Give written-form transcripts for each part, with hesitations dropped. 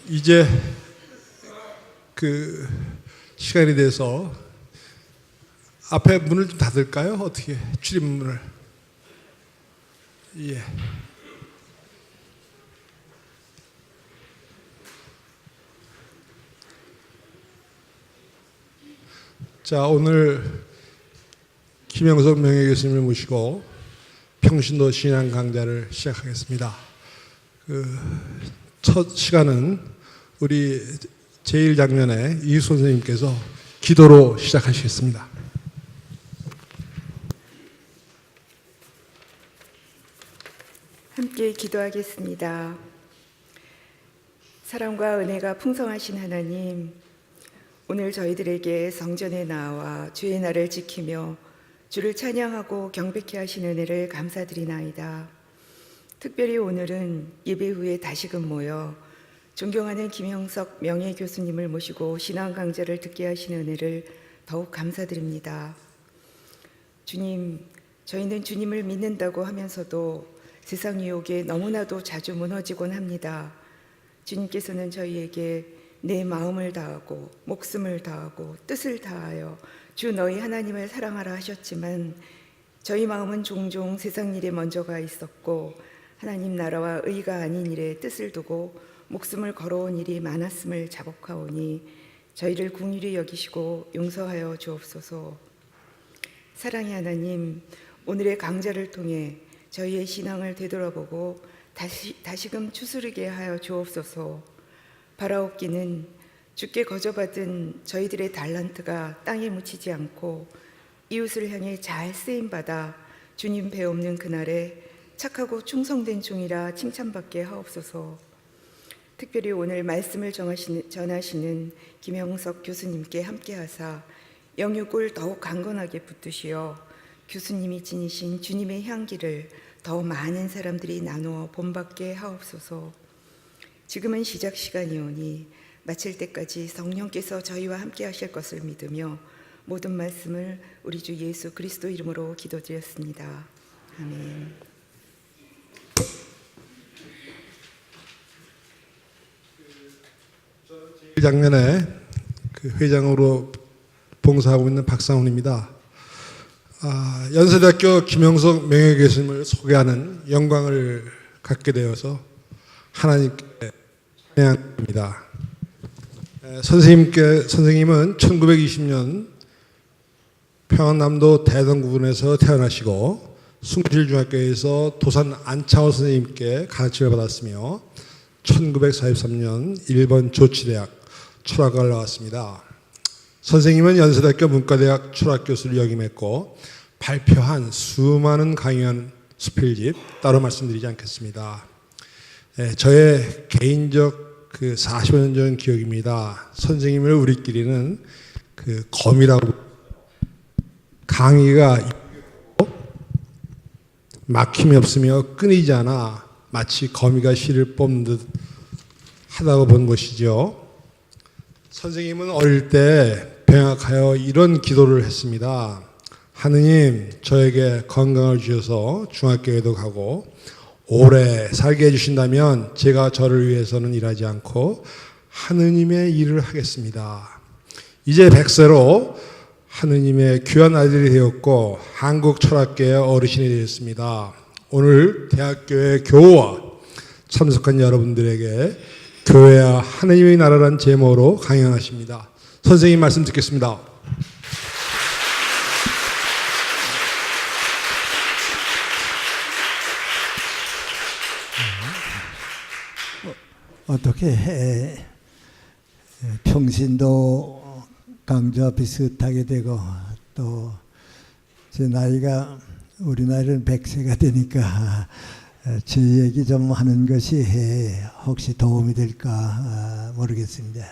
이제 그 시간이 돼서 앞에 문을 좀 닫을까요? 어떻게 출입문을? 예. 자, 오늘 김영석 명예교수님을 모시고 평신도 신앙 강좌를 시작하겠습니다. 첫 시간은 우리 제1장면의 이 선생님께서 기도로 시작하시겠습니다. 함께 기도하겠습니다. 사랑과 은혜가 풍성하신 하나님, 오늘 저희들에게 성전에 나와 주의 날을 지키며 주를 찬양하고 경배케 하신 은혜를 감사드리나이다. 특별히 오늘은 예배 후에 다시금 모여 존경하는 김영석 명예교수님을 모시고 신앙 강좌를 듣게 하신 은혜를 더욱 감사드립니다. 주님, 저희는 주님을 믿는다고 하면서도 세상 유혹에 너무나도 자주 무너지곤 합니다. 주님께서는 저희에게 내 마음을 다하고 목숨을 다하고 뜻을 다하여 주 너희 하나님을 사랑하라 하셨지만 저희 마음은 종종 세상 일에 먼저 가 있었고 하나님 나라와 의가 아닌 일에 뜻을 두고 목숨을 걸어온 일이 많았음을 자복하오니 저희를 궁휼히 여기시고 용서하여 주옵소서. 사랑의 하나님, 오늘의 강좌를 통해 저희의 신앙을 되돌아보고 다시금 추스르게 하여 주옵소서. 바라옵기는 주께 거저받은 저희들의 달란트가 땅에 묻히지 않고 이웃을 향해 잘 쓰임받아 주님 배없는 그날에 착하고 충성된 종이라 칭찬받게 하옵소서. 특별히 오늘 말씀을 전하시는 김영석 교수님께 함께하사 영육을 더욱 강건하게 붙드시어 교수님이 지니신 주님의 향기를 더 많은 사람들이 나누어 본받게 하옵소서. 지금은 시작 시간이오니 마칠 때까지 성령께서 저희와 함께 하실 것을 믿으며 모든 말씀을 우리 주 예수 그리스도 이름으로 기도드렸습니다. 아멘. 장면에 회장으로 봉사하고 있는 박상훈입니다. 연세대학교 김영석 명예교수님을 소개하는 영광을 갖게 되어서 하나님께 찬양합니다. 선생님은 1920년 평안남도 대동구군에서 태어나시고 숭실중학교에서 도산 안창호 선생님께 가르침을 받았으며 1943년 일본 조치대학 철학과를 나왔습니다. 선생님은 연세대학교 문과대학 철학교수를 역임했고 발표한 수많은 강연 수필집 따로 말씀드리지 않겠습니다. 저의 개인적 45년 전 기억입니다. 선생님을 우리끼리는 검이라고 강의가 막힘이 없으며 끊이지 않아 마치 거미가 실을 뽑는 듯 하다고 본 것이죠. 선생님은 어릴 때 병약하여 이런 기도를 했습니다. 하느님, 저에게 건강을 주셔서 중학교에도 가고 오래 살게 해주신다면 제가 저를 위해서는 일하지 않고 하느님의 일을 하겠습니다. 이제 100세로 하느님의 귀한 아들이 되었고 한국 철학계의 어르신이 되었습니다. 오늘 대학교의 교우와 참석한 여러분들에게 교회와 하느님의 나라란 제목으로 강연하십니다. 선생님 말씀 듣겠습니다. 어떻게 평신도 강좌 비슷하게 되고 또 제 나이가 우리 나이는 100세가 되니까 제 얘기 좀 하는 것이 혹시 도움이 될까 모르겠습니다.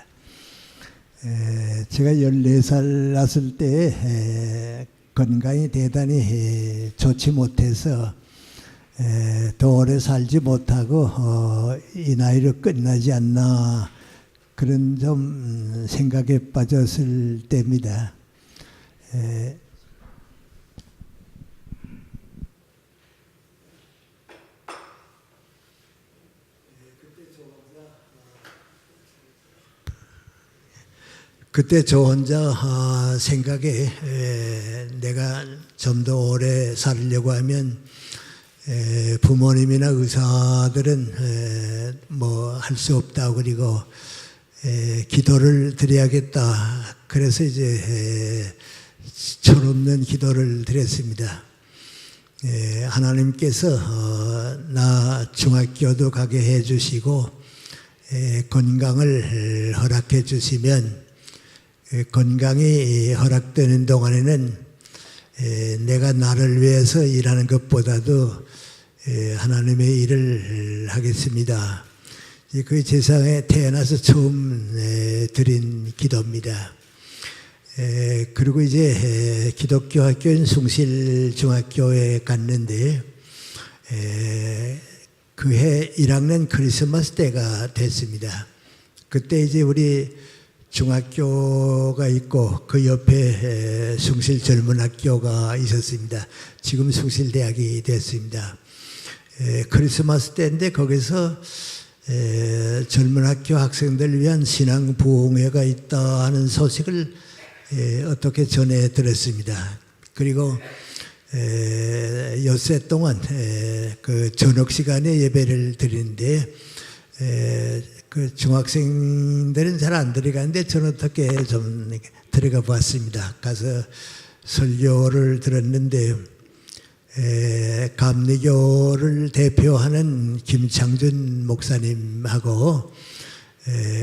제가 14살 났을 때 건강이 대단히 좋지 못해서 더 오래 살지 못하고 이 나이로 끝나지 않나 그런 좀 생각에 빠졌을 때입니다. 그때 저 혼자 생각에 내가 좀 더 오래 살려고 하면 부모님이나 의사들은 뭐 할 수 없다, 그리고 기도를 드려야겠다. 그래서 이제 철없는 기도를 드렸습니다. 하나님께서 나 중학교도 가게 해주시고 건강을 허락해 주시면, 건강이 허락되는 동안에는 내가 나를 위해서 일하는 것보다도 하나님의 일을 하겠습니다. 그 세상에 태어나서 처음 드린 기도입니다. 그리고 이제 기독교 학교인 숭실중학교에 갔는데 그해 1학년 크리스마스 때가 됐습니다. 그때 이제 우리 중학교가 있고 그 옆에 숭실전문학교가 있었습니다. 지금 숭실대학이 됐습니다. 크리스마스 때인데 거기서 전문학교 학생들을 위한 신앙 부흥회가 있다 하는 소식을 어떻게 전해 들었습니다. 그리고 엿새 동안 그 저녁 시간에 예배를 드리는데 그 중학생들은 잘 안 들어가는데 저는 어떻게 좀 들어가 봤습니다. 가서 설교를 들었는데 감리교를 대표하는 김창준 목사님하고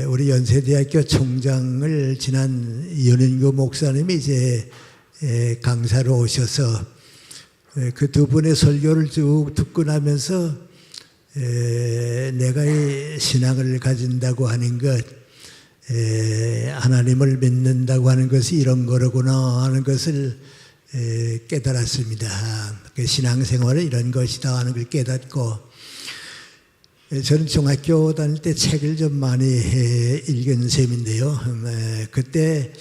우리 연세대학교 총장을 지난 연인교 목사님이 이제 강사로 오셔서 그 두 분의 설교를 쭉 듣고 나면서 내가 이 신앙을 가진다고 하는 것, 하나님을 믿는다고 하는 것이 이런 거로구나 하는 것을 깨달았습니다. 신앙생활은 이런 것이다 하는 걸 깨닫고, 저는 중학교 다닐 때 책을 좀 많이 읽은 셈인데요. 그때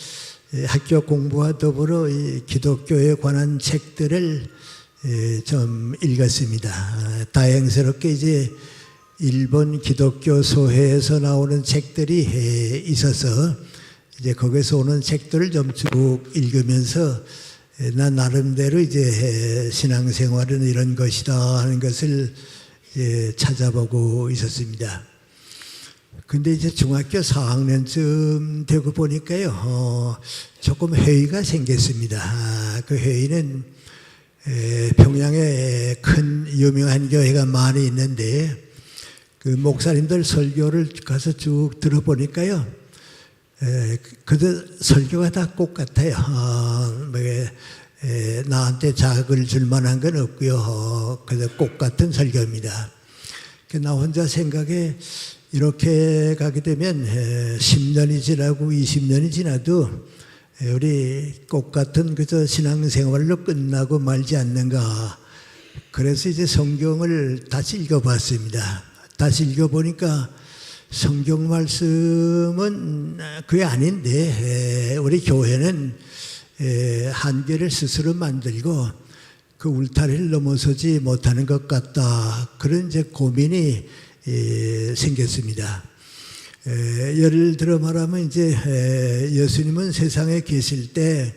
학교 공부와 더불어 이 기독교에 관한 책들을 좀 읽었습니다. 다행스럽게 이제 일본 기독교 소회에서 나오는 책들이 있어서 이제 거기서 오는 책들을 좀 쭉 읽으면서 나 나름대로 이제 신앙생활은 이런 것이다 하는 것을 이제 찾아보고 있었습니다. 근데 이제 중학교 4학년쯤 되고 보니까요, 조금 회의가 생겼습니다. 그 회의는 평양에 큰 유명한 교회가 많이 있는데 그 목사님들 설교를 가서 쭉 들어보니까요, 그 설교가 다 똑같아요. 나한테 자극을 줄 만한 건 없고요. 그래서 똑같은 설교입니다. 나 혼자 생각에 이렇게 가게 되면 10년이 지나고 20년이 지나도 우리 똑같은 그저 신앙생활로 끝나고 말지 않는가. 그래서 이제 성경을 다시 읽어봤습니다. 다시 읽어보니까 성경 말씀은 그게 아닌데 우리 교회는 한계를 스스로 만들고 그 울타리를 넘어서지 못하는 것 같다. 그런 이제 고민이 생겼습니다. 예를 들어 말하면 이제 예수님은 세상에 계실 때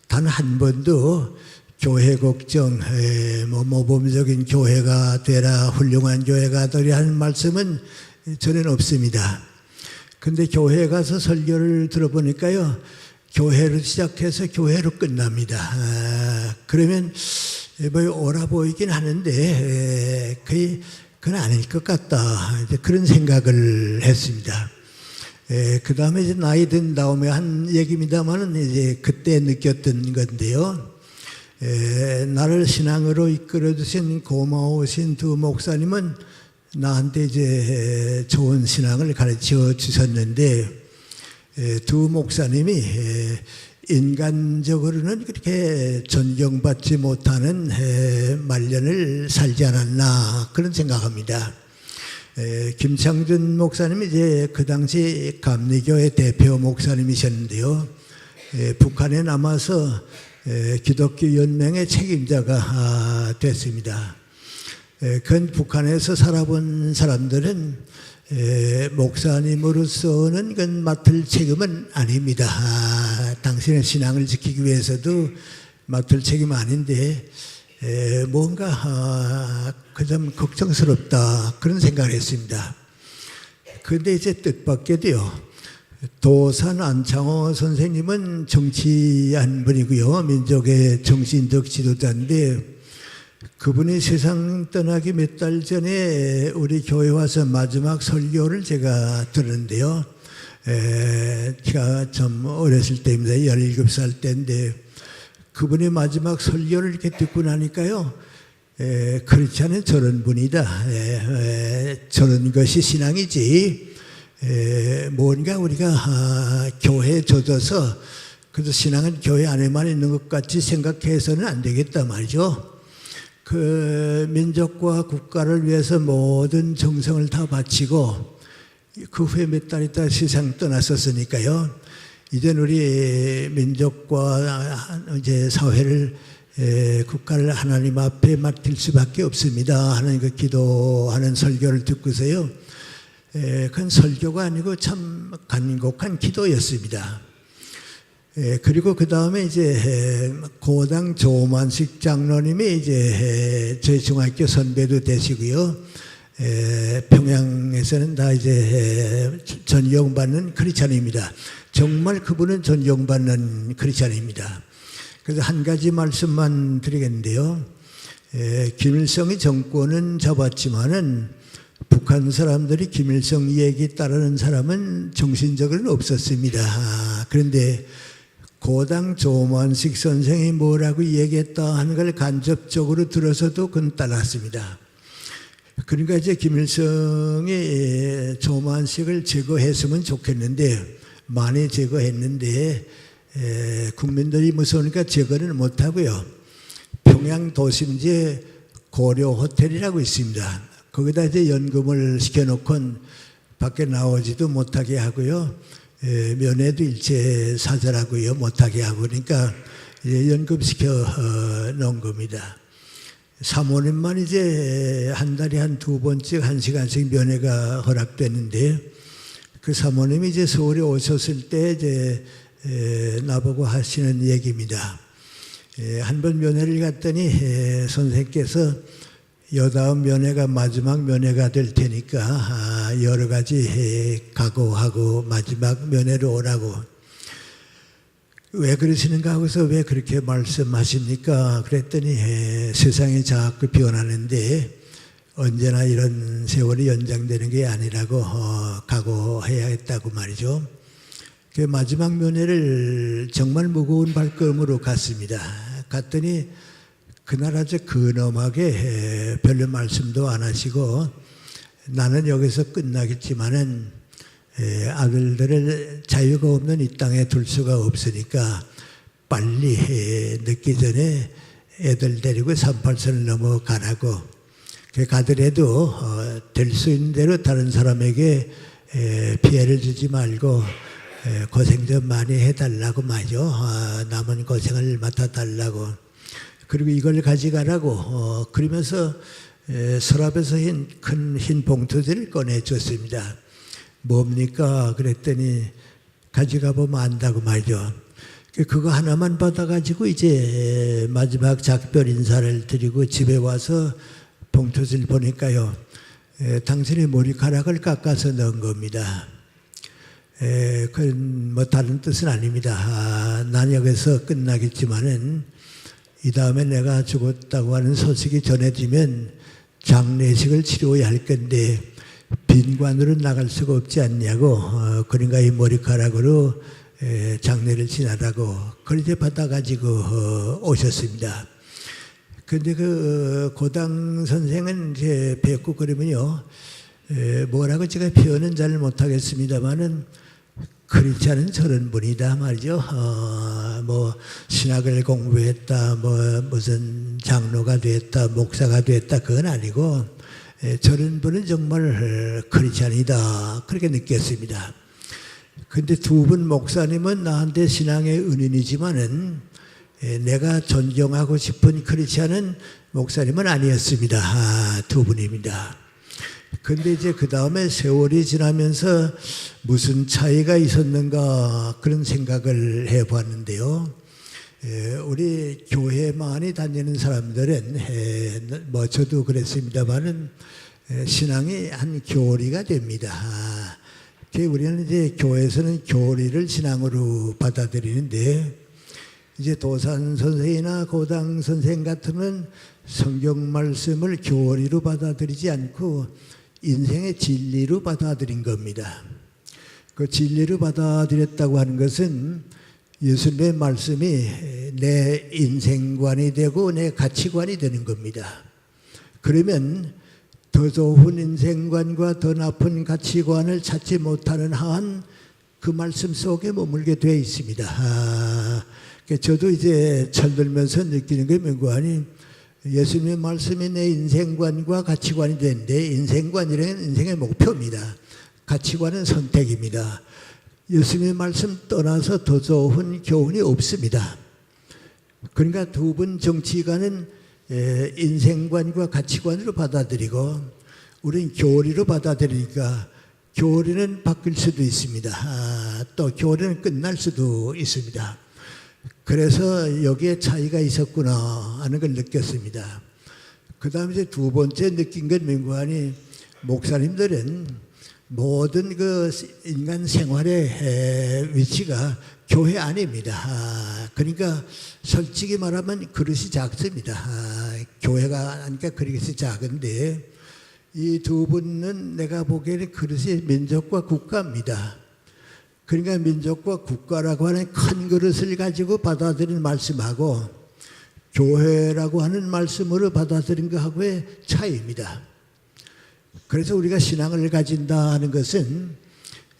단 한 번도 교회 걱정, 모범적인 교회가 되라, 훌륭한 교회가 되라 하는 말씀은 저는 없습니다. 근데 교회에 가서 설교를 들어보니까요, 교회로 시작해서 교회로 끝납니다. 그러면 뭐 옳아 보이긴 하는데 그건 아닐 것 같다. 이제 그런 생각을 했습니다. 그 다음에 이제 나이 든 다음에 한 얘기입니다만은 이제 그때 느꼈던 건데요. 나를 신앙으로 이끌어 주신 고마우신 두 목사님은 나한테 이제 좋은 신앙을 가르쳐 주셨는데, 두 목사님이 인간적으로는 그렇게 존경받지 못하는 말년을 살지 않았나 그런 생각합니다. 김창준 목사님이 이제 그 당시 감리교의 대표 목사님이셨는데요. 북한에 남아서 기독교 연맹의 책임자가 됐습니다. 그 북한에서 살아본 사람들은 목사님으로서는 그 맡을 책임은 아닙니다. 당신의 신앙을 지키기 위해서도 맡을 책임 아닌데 뭔가 그 점 걱정스럽다 그런 생각을 했습니다. 그런데 이제 뜻밖에도요. 도산 안창호 선생님은 정치한 분이고요. 민족의 정신적 지도자인데 그분이 세상 떠나기 몇 달 전에 우리 교회 와서 마지막 설교를 제가 들었는데요. 제가 좀 어렸을 때입니다. 17살 때인데 그분의 마지막 설교를 이렇게 듣고 나니까요. 그렇지 않은 저런 분이다. 저런 것이 신앙이지. 뭔가 우리가 교회에 젖어서 그래서 신앙은 교회 안에만 있는 것 같이 생각해서는 안 되겠다 말이죠. 그 민족과 국가를 위해서 모든 정성을 다 바치고 그 후에 몇 달 있다 세상 떠났었으니까요. 이젠 우리 민족과 이제 사회를 국가를 하나님 앞에 맡길 수밖에 없습니다 하는 그 기도하는 설교를 듣고서요. 그건 설교가 아니고 참 간곡한 기도였습니다. 그리고 그 다음에 이제 고당 조만식 장로님이 이제 저희 중학교 선배도 되시고요. 평양에서는 다 이제 존경받는 크리스찬입니다. 정말 그분은 존경받는 크리스찬입니다. 그래서 한 가지 말씀만 드리겠는데요. 김일성이 정권은 잡았지만은 북한 사람들이 김일성 얘기 따르는 사람은 정신적으로는 없었습니다. 그런데 고당 조만식 선생이 뭐라고 얘기했다 하는 걸 간접적으로 들어서도 그건 따랐습니다. 그러니까 이제 김일성이 조만식을 제거했으면 좋겠는데 많이 제거했는데 국민들이 무서우니까 제거는 못하고요. 평양 도심지에 고려 호텔이라고 있습니다. 거기다 이제 연금을 시켜놓고 밖에 나오지도 못하게 하고요. 면회도 일체 사절하고요. 못하게 하고 그러니까 이제 연금시켜 놓은 겁니다. 사모님만 이제 한 달에 한 2번씩 1시간씩 면회가 허락됐는데 그 사모님이 이제 서울에 오셨을 때 이제 나보고 하시는 얘기입니다. 한 번 면회를 갔더니 선생께서 여다음 면회가 마지막 면회가 될 테니까 여러 가지 각오하고 마지막 면회로 오라고. 왜 그러시는가 하고서 왜 그렇게 말씀하십니까? 그랬더니 세상이 자꾸 변하는데 언제나 이런 세월이 연장되는 게 아니라고 각오해야겠다고 말이죠. 그 마지막 면회를 정말 무거운 발걸음으로 갔습니다. 갔더니 그날 아주 근엄하게 별로 말씀도 안 하시고 나는 여기서 끝나겠지만은 아들들을 자유가 없는 이 땅에 둘 수가 없으니까 빨리 늦기 전에 애들 데리고 38선을 넘어가라고. 가더라도 될 수 있는 대로 다른 사람에게 피해를 주지 말고 고생 좀 많이 해달라고 말이죠. 남은 고생을 맡아달라고. 그리고 이걸 가져가라고 그러면서 서랍에서 큰 흰 봉투들을 꺼내줬습니다. 뭡니까? 그랬더니 가져가 보면 안다고 말이죠. 그거 하나만 받아가지고 이제 마지막 작별 인사를 드리고 집에 와서 봉투를 보니까요. 당신의 머리카락을 깎아서 넣은 겁니다. 그건 뭐 다른 뜻은 아닙니다. 난 여기서 끝나겠지만은 이 다음에 내가 죽었다고 하는 소식이 전해지면 장례식을 치러야 할 건데 빈관으로 나갈 수가 없지 않냐고 그러니까 이 머리카락으로 장례를 지나라고 그렇게 받아가지고 오셨습니다. 그런데 그 고당 선생은 이제 뵙고 그러면요 뭐라고 제가 표현은 잘 못하겠습니다만은 그렇지 않은 저런 분이다 말이죠. 뭐 신학을 공부했다, 뭐 무슨 장로가 됐다, 목사가 됐다 그건 아니고 저런 분은 정말 크리스찬이다 그렇게 느꼈습니다. 그런데 두 분 목사님은 나한테 신앙의 은인이지만은 내가 존경하고 싶은 크리스찬은 목사님은 아니었습니다. 두 분입니다. 근데 이제 그 다음에 세월이 지나면서 무슨 차이가 있었는가 그런 생각을 해봤는데요. 우리 교회 많이 다니는 사람들은 뭐 저도 그랬습니다만은 신앙이 한 교리가 됩니다. 우리는 이제 교회에서는 교리를 신앙으로 받아들이는데 이제 도산 선생이나 고당 선생 같으면 성경 말씀을 교리로 받아들이지 않고 인생의 진리로 받아들인 겁니다. 그 진리로 받아들였다고 하는 것은 예수님의 말씀이 내 인생관이 되고 내 가치관이 되는 겁니다. 그러면 더 좋은 인생관과 더 나쁜 가치관을 찾지 못하는 한 그 말씀 속에 머물게 되어 있습니다. 저도 이제 철들면서 느끼는 게 뭐니 예수님의 말씀이 내 인생관과 가치관이 되는데 인생관이란 인생의 목표입니다. 가치관은 선택입니다. 예수님의 말씀 떠나서 더 좋은 교훈이 없습니다. 그러니까 두 분 정치관은 인생관과 가치관으로 받아들이고 우리는 교리로 받아들이니까 교리는 바뀔 수도 있습니다. 또 교리는 끝날 수도 있습니다. 그래서 여기에 차이가 있었구나 하는 걸 느꼈습니다. 그 다음에 이제 두 번째 느낀 건 민구하니 목사님들은 모든 그 인간 생활의 위치가 교회 안입니다. 그러니까 솔직히 말하면 그릇이 작습니다. 교회가 하니까 그릇이 작은데 이 두 분은 내가 보기에는 그릇이 민족과 국가입니다. 그러니까 민족과 국가라고 하는 큰 그릇을 가지고 받아들인 말씀하고 교회라고 하는 말씀으로 받아들인 것하고의 차이입니다. 그래서 우리가 신앙을 가진다 하는 것은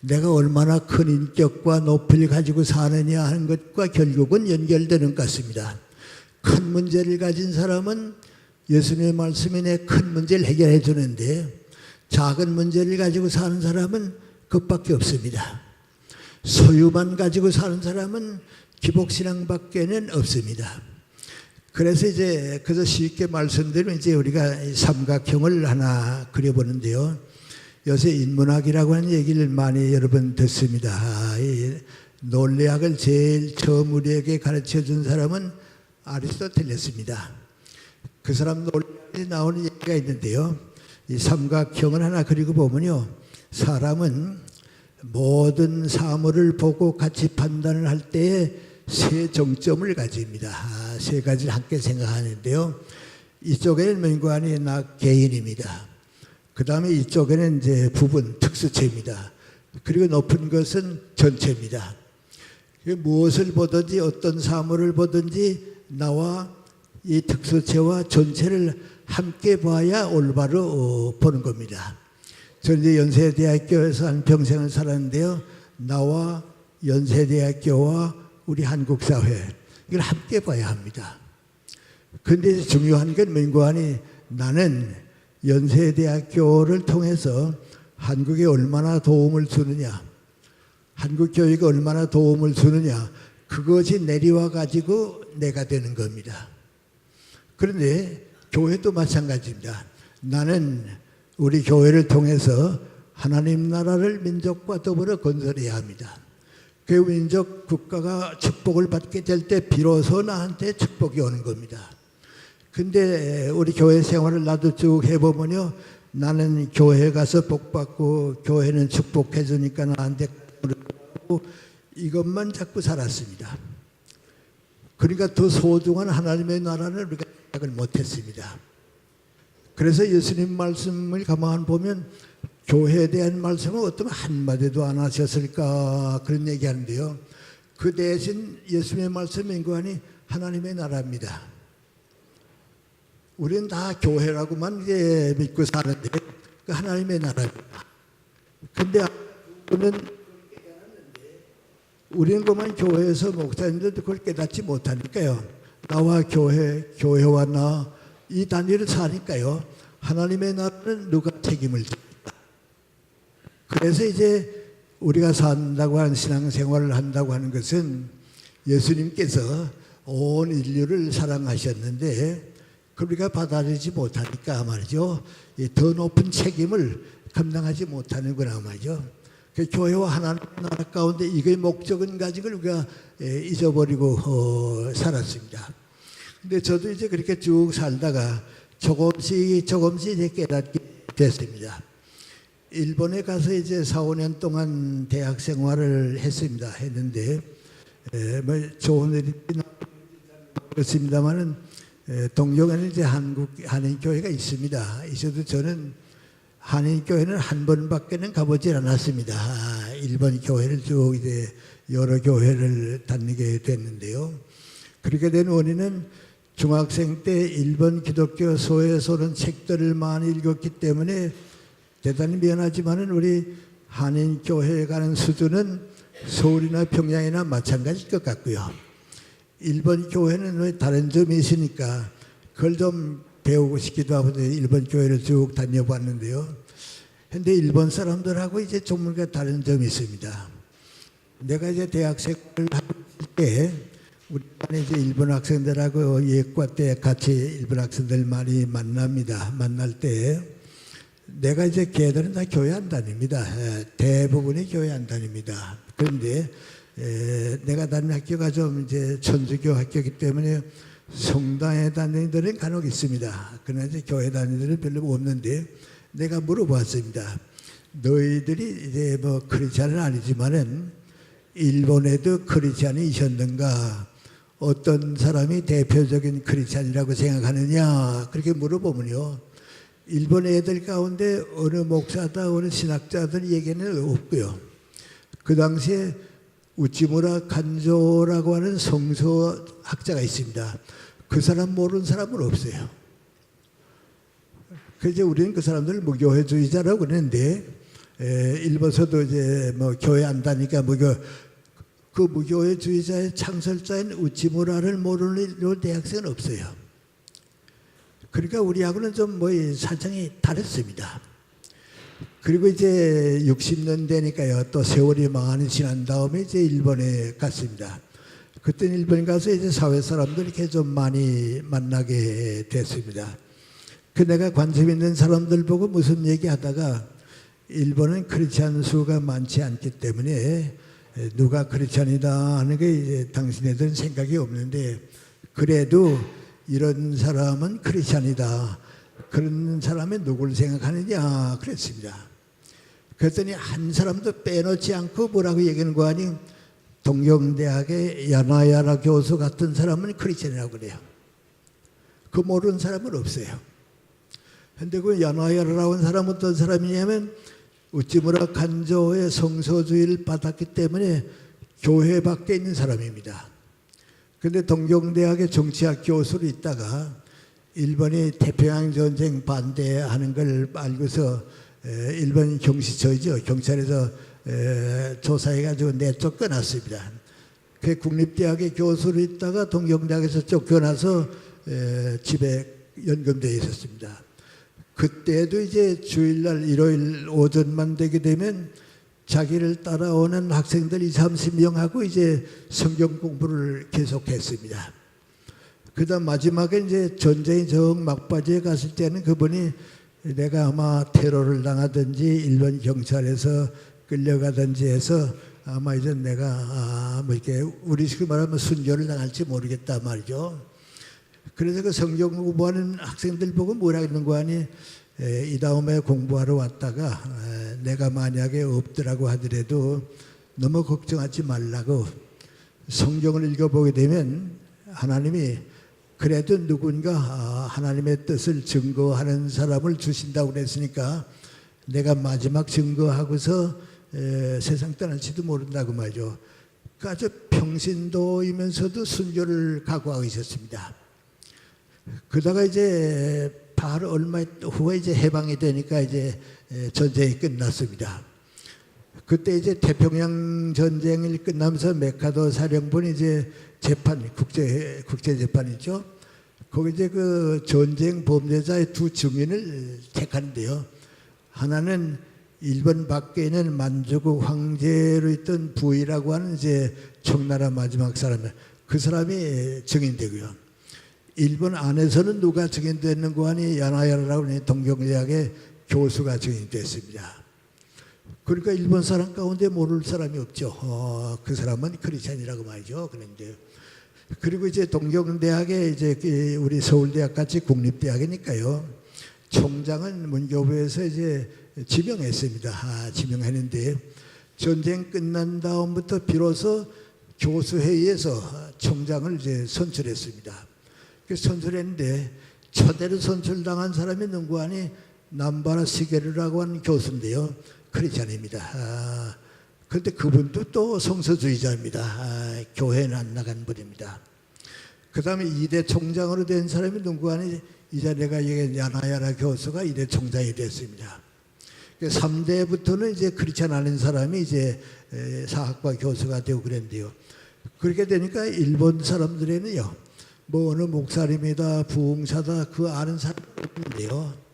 내가 얼마나 큰 인격과 높이를 가지고 사느냐 하는 것과 결국은 연결되는 것 같습니다. 큰 문제를 가진 사람은 예수님의 말씀이 내 큰 문제를 해결해 주는데 작은 문제를 가지고 사는 사람은 그것밖에 없습니다. 소유만 가지고 사는 사람은 기복신앙밖에는 없습니다. 그래서 쉽게 말씀드리면 이제 우리가 삼각형을 하나 그려보는데요. 요새 인문학이라고 하는 얘기를 많이 여러분 듣습니다. 이 논리학을 제일 처음 우리에게 가르쳐 준 사람은 아리스토텔레스입니다. 그 사람 논리에 나오는 얘기가 있는데요. 이 삼각형을 하나 그리고 보면요. 사람은 모든 사물을 보고 같이 판단을 할 때에 세 정점을 가집니다. 세 가지를 함께 생각하는데요. 이쪽에는 명관이 나 개인입니다. 그 다음에 이쪽에는 이제 부분, 특수체입니다. 그리고 높은 것은 전체입니다. 무엇을 보든지 어떤 사물을 보든지 나와 이 특수체와 전체를 함께 봐야 올바로 보는 겁니다. 저는 이제 연세대학교에서 한 평생을 살았는데요. 나와 연세대학교와 우리 한국 사회 이걸 함께 봐야 합니다. 그런데 중요한 건 민구하니 나는 연세대학교를 통해서 한국에 얼마나 도움을 주느냐, 한국 교육에 얼마나 도움을 주느냐, 그것이 내려와 가지고 내가 되는 겁니다. 그런데 교회도 마찬가지입니다. 나는 우리 교회를 통해서 하나님 나라를 민족과 더불어 건설해야 합니다. 그 민족 국가가 축복을 받게 될 때 비로소 나한테 축복이 오는 겁니다. 근데 우리 교회 생활을 나도 쭉 해보면요. 나는 교회 가서 복 받고 교회는 축복해 주니까 나한테 이것만 자꾸 살았습니다. 그러니까 더 소중한 하나님의 나라를 우리가 생각을 못했습니다. 그래서 예수님 말씀을 가만 보면 교회에 대한 말씀은 어쩌면 한마디도 안 하셨을까 그런 얘기하는데요. 그 대신 예수님의 말씀인 거 아니 하나님의 나라입니다. 우리는 다 교회라고만 이제 믿고 사는데 그 하나님의 나라입니다. 근데 우리는 그만 교회에서 목사님들도 그걸 깨닫지 못하니까요. 나와 교회와 나 이 단위를 사니까요. 하나님의 나라는 누가 책임을 집니까? 그래서 이제 우리가 산다고 하는 신앙생활을 한다고 하는 것은 예수님께서 온 인류를 사랑하셨는데 우리가 받아들이지 못하니까 말이죠. 이 더 높은 책임을 감당하지 못하는구나 말이죠. 그 교회와 하나님 나라 가운데 이게 목적은 가지고 우리가 잊어버리고 살았습니다. 근데 저도 이제 그렇게 쭉 살다가 조금씩 이제 깨닫게 됐습니다. 일본에 가서 이제 4, 5년 동안 대학 생활을 했는데 뭐 좋은 일이 그렇습니다만은 동경에는 이제 한인 교회가 있습니다. 있어도 저는 한인 교회는 한 번밖에는 가보질 않았습니다. 일본 교회를 쭉 이제 여러 교회를 다니게 됐는데요. 그렇게 된 원인은 중학생 때 일본 기독교 소에서는 책들을 많이 읽었기 때문에 대단히 미안하지만은 우리 한인 교회에 가는 수준은 서울이나 평양이나 마찬가지일 것 같고요. 일본 교회는 왜 다른 점이 있으니까 그걸 좀 배우고 싶기도 하고 일본 교회를 쭉 다녀봤는데요. 근데 일본 사람들하고 이제 조금가 다른 점이 있습니다. 내가 이제 대학생을 할 때 우리 반에 이제 일본 학생들하고 예과 때 같이 일본 학생들 많이 만납니다. 만날 때 내가 이제 걔들은 다 교회 안 다닙니다. 대부분이 교회 안 다닙니다. 그런데 내가 다니는 학교가 좀 이제 천주교 학교이기 때문에 성당에 다니는 데는 간혹 있습니다. 그러나 이제 교회 다니는 데는 별로 없는데 내가 물어봤습니다. 너희들이 이제 뭐 크리스찬은 아니지만은 일본에도 크리스찬이 있었는가? 어떤 사람이 대표적인 크리스찬이라고 생각하느냐? 그렇게 물어보면요. 일본 애들 가운데 어느 목사다, 어느 신학자들 얘기는 없고요. 그 당시에 우치무라 간조라고 하는 성서학자가 있습니다. 그 사람 모르는 사람은 없어요. 그래서 우리는 그 사람들을 무교회주의자라고 그러는데 일본서도 이제 뭐 교회 안 다니까 그 무교회주의자의 창설자인 우치무라를 모르는 대학생은 없어요. 그러니까 우리하고는 좀 뭐 사정이 다릅니다. 그리고 이제 60년 되니까요. 또 세월이 많이 지난 다음에 이제 일본에 갔습니다. 그때는 일본에 가서 이제 사회 사람들 이렇게 좀 많이 만나게 됐습니다. 그 내가 관심 있는 사람들 보고 무슨 얘기 하다가 일본은 크리스찬 수가 많지 않기 때문에 누가 크리스찬이다 하는 게 이제 당신네들은 생각이 없는데 그래도 이런 사람은 크리스찬이다. 그런 사람이 누굴 생각하느냐 그랬습니다. 그랬더니 한 사람도 빼놓지 않고 뭐라고 얘기하는 거 아니 동경대학의 야나야라 교수 같은 사람은 크리스찬이라고 그래요. 그 모르는 사람은 없어요. 근데 그 야나야라라고 하는 사람은 어떤 사람이냐면 우찌무라 간조의 성서주의를 받았기 때문에 교회 밖에 있는 사람입니다. 그런데 동경대학의 정치학 교수로 있다가 일본이 태평양 전쟁 반대하는 걸 알고서 일본 경시처이죠. 경찰에서 조사해가지고 내쫓겨났습니다. 그 국립대학의 교수로 있다가 동경대학에서 쫓겨나서 집에 연금되어 있었습니다. 그때도 이제 주일날 일요일 오전만 되게 되면 자기를 따라오는 학생들 20, 30명하고 이제 성경 공부를 계속했습니다. 그다음 마지막에 이제 전쟁이 정 막바지에 갔을 때는 그분이 내가 아마 테러를 당하든지 일본 경찰에서 끌려가든지 해서 아마 이제 내가 뭐 이렇게 우리식으로 말하면 순교를 당할지 모르겠다 말이죠. 그래서 그 성경 공부하는 학생들 보고 뭐라 그러는 거 아니 이 다음에 공부하러 왔다가 내가 만약에 없더라고 하더라도 너무 걱정하지 말라고 성경을 읽어보게 되면 하나님이 그래도 누군가 하나님의 뜻을 증거하는 사람을 주신다고 그랬으니까 내가 마지막 증거하고서 세상 떠날지도 모른다고 말이죠. 그 아주 평신도이면서도 순교를 각오하고 있었습니다. 그러다가 이제 바로 얼마 후에 이제 해방이 되니까 이제 전쟁이 끝났습니다. 그때 이제 태평양 전쟁이 끝나면서 메카도 사령부는 이제 재판 국제 재판이죠. 거기 이제 그 전쟁 범죄자의 두 증인을 택하는데요. 하나는 일본 밖에 있는 만주국 황제로 있던 부이라고 하는 이제 청나라 마지막 사람, 그 사람이 증인되고요. 일본 안에서는 누가 증인됐는고 하니 야나야라라고 하는 동경대학의 교수가 증인됐습니다. 그러니까 일본 사람 가운데 모를 사람이 없죠. 그 사람은 크리스찬이라고 말이죠. 그런데 그리고 이제 동경대학에 이제 우리 서울대학 같이 국립대학이니까요. 총장은 문교부에서 이제 지명했습니다. 지명했는데 전쟁 끝난 다음부터 비로소 교수회의에서 총장을 이제 선출했습니다. 그 선출했는데 초대로 선출당한 사람이 누구 하니 남바라 시게루라고 하는 교수인데요. 크리스찬입니다. 그런데 그분도 또 성서주의자입니다. 교회는 안 나간 분입니다. 그 다음에 2대 총장으로 된 사람이 누구 하니 이제 내가 얘기한 야나야라 교수가 2대 총장이 됐습니다. 3대부터는 이제 크리스찬 아닌 사람이 이제 사학과 교수가 되고 그랬는데요. 그렇게 되니까 일본 사람들에는요, 뭐 어느 목사님이다, 부흥사다, 그 아는 사람이 없는데요.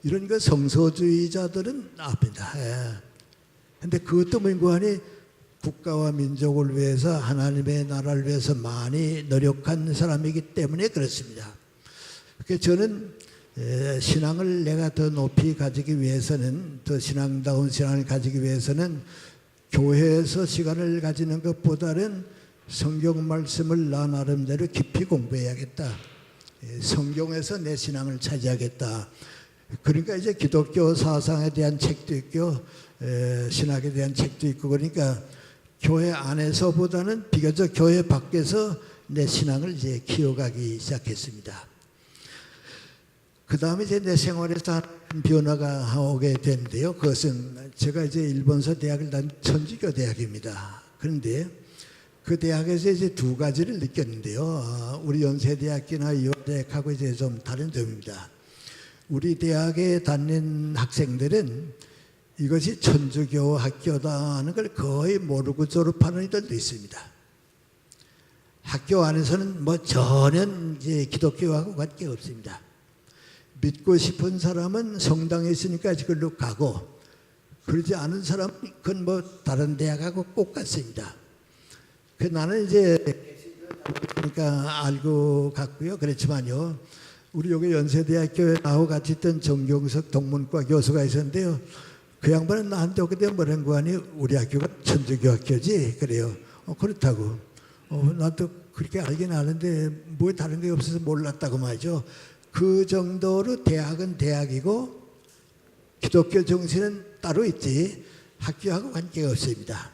이런 그 성서주의자들은 압니다. 근데 그것도 뭐하니 국가와 민족을 위해서 하나님의 나라를 위해서 많이 노력한 사람이기 때문에 그렇습니다. 그래서 저는 신앙을 내가 더 높이 가지기 위해서는, 더 신앙다운 신앙을 가지기 위해서는 교회에서 시간을 가지는 것보다는 성경 말씀을 나 나름대로 깊이 공부해야겠다. 성경에서 내 신앙을 찾아야겠다. 그러니까 이제 기독교 사상에 대한 책도 있고 신학에 대한 책도 있고, 그러니까 교회 안에서보다는 비교적 교회 밖에서 내 신앙을 이제 키워가기 시작했습니다. 그 다음에 이제 내 생활에서 한 변화가 오게 됐는데요. 그것은 제가 이제 일본서 대학을 다닌 천주교 대학입니다. 그런데 그 대학에서 이제 두 가지를 느꼈는데요. 우리 연세대학이나 이화대학하고 이제 좀 다른 점입니다. 우리 대학에 다니는 학생들은 이것이 천주교 학교다 하는 걸 거의 모르고 졸업하는 이들도 있습니다. 학교 안에서는 뭐 전혀 이제 기독교하고 관계 없습니다. 믿고 싶은 사람은 성당에 있으니까 그걸로 가고, 그러지 않은 사람은 그건 뭐 다른 대학하고 꼭 같습니다. 그 나는 이제 그러니까 알고 갔고요. 그렇지만요, 우리 여기 연세대학교에 나하고 같이 있던 정경석 동문과 교수가 있었는데요. 그 양반은 나한테 그때 뭐라는 거 아니, 우리 학교가 천주교 학교지 그래요. 그렇다고. 나도 그렇게 알긴 아는데 뭐 다른 게 없어서 몰랐다고 말이죠. 그 정도로 대학은 대학이고 기독교 정신은 따로 있지 학교하고 관계가 없습니다.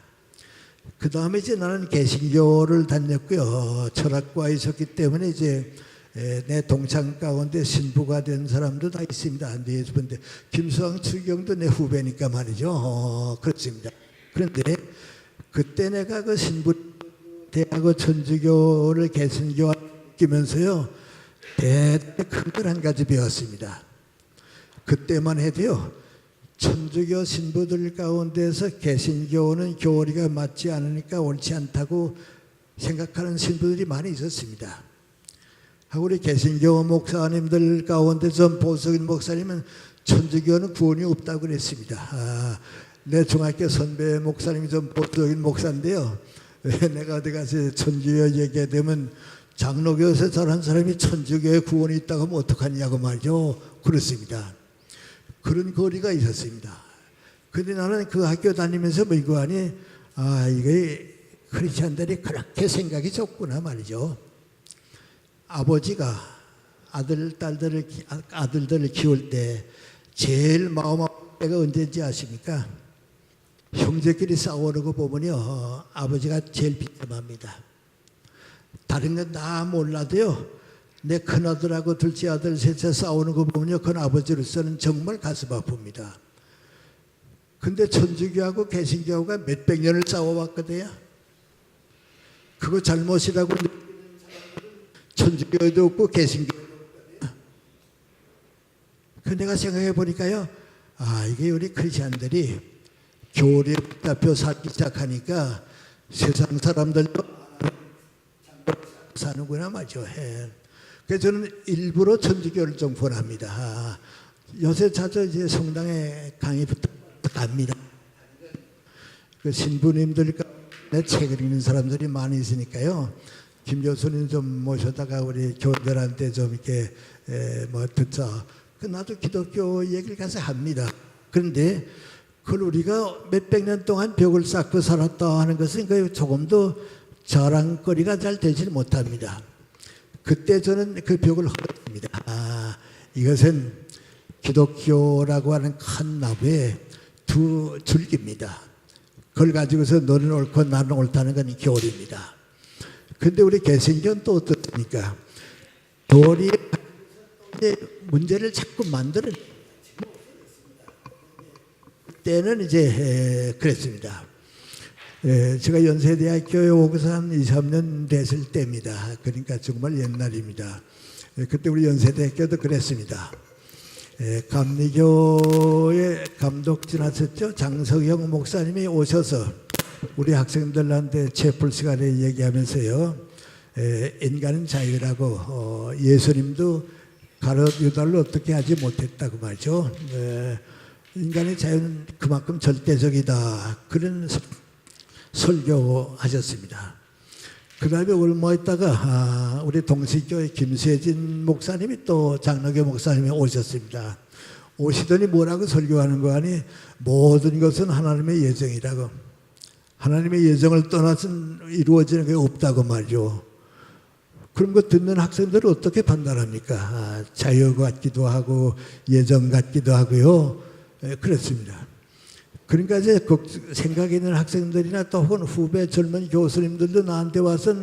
그 다음에 이제 나는 개신교를 다녔고요. 철학과에 있었기 때문에 이제 내 동창 가운데 신부가 된 사람도 다 있습니다. 네 분인데 김수왕 추경도 내 후배니까 말이죠. 그렇습니다. 그런데 그때 내가 그 신부 대하고 천주교를 개신교와 끼면서요, 큰 걸 한 가지 배웠습니다. 그때만 해도요, 천주교 신부들 가운데서 개신교는 교리가 맞지 않으니까 옳지 않다고 생각하는 신부들이 많이 있었습니다. 우리 개신교 목사님들 가운데 좀 보수적인 목사님은 천주교는 구원이 없다고 그랬습니다. 내 중학교 선배 목사님이 좀 보수적인 목사인데요. 내가 어디 가서 천주교 얘기되면 장로교에서 잘한 사람이 천주교에 구원이 있다고 하면 어떡하냐고 말이죠. 그렇습니다. 그런 거리가 있었습니다. 근데 나는 그 학교 다니면서 뭐 이거 하니, 이게 크리스찬들이 그렇게 생각이 좁구나 말이죠. 아버지가 아들들을 키울 때 제일 마음 아픈 때가 언제인지 아십니까? 형제끼리 싸우는 거 보면요, 아버지가 제일 비참합니다. 다른 건 다 몰라도요, 내 큰아들하고 둘째 아들 셋째 싸우는 거 보면요, 그건 아버지로서는 정말 가슴 아픕니다. 근데 천주교하고 개신교가 몇백 년을 싸워왔거든요. 그거 잘못이라고 천주교도 없고 개신교도 없고. 그 내가 생각해 보니까요, 이게 우리 크리스찬들이 교리에 붙잡혀 살기 시작하니까 세상 사람들도 사는구나 말이죠. 그래서 저는 일부러 천주교를 좀 권합니다. 요새 자주 이제 성당에 강의부터 갑니다. 그 신부님들 내 책을 읽는 사람들이 많이 있으니까요. 김 교수님 좀 모셔다가 우리 교원들한테 좀 이렇게 뭐 듣자. 나도 기독교 얘기를 가서 합니다. 그런데 그걸 우리가 몇백 년 동안 벽을 쌓고 살았다 하는 것은 그 조금도 자랑거리가 잘 되지 못합니다. 그때 저는 그 벽을 헐었습니다. 이것은 기독교라고 하는 큰 나무의 두 줄기입니다. 그걸 가지고서 너는 옳고 나는 옳다는 건 교리입니다. 그런데 우리 개신교는 또 어떻습니까? 교리에 문제를 자꾸 만드는 때는 이제 그랬습니다. 제가 연세대학교에 오고서 한 2, 3년 됐을 때입니다. 그러니까 정말 옛날입니다. 그때 우리 연세대학교도 그랬습니다. 감리교의 감독 지나셨죠? 장석영 목사님이 오셔서 우리 학생들한테 채플 시간에 얘기하면서요. 인간은 자유라고 예수님도 가롯 유다를 어떻게 하지 못했다고 말이죠. 인간의 자유는 그만큼 절대적이다. 그런 설교하셨습니다. 그 다음에 얼마 있다가 우리 동시교회 김세진 목사님이 또 장로교 목사님이 오셨습니다. 오시더니 뭐라고 설교하는 거 아니? 모든 것은 하나님의 예정이라고. 하나님의 예정을 떠나서는 이루어지는 게 없다고 말이죠. 그런 거 듣는 학생들은 어떻게 판단합니까? 자유 같기도 하고 예정 같기도 하고요. 그렇습니다. 그러니까 이제 생각이 있는 학생들이나 또 혹은 후배 젊은 교수님들도 나한테 와서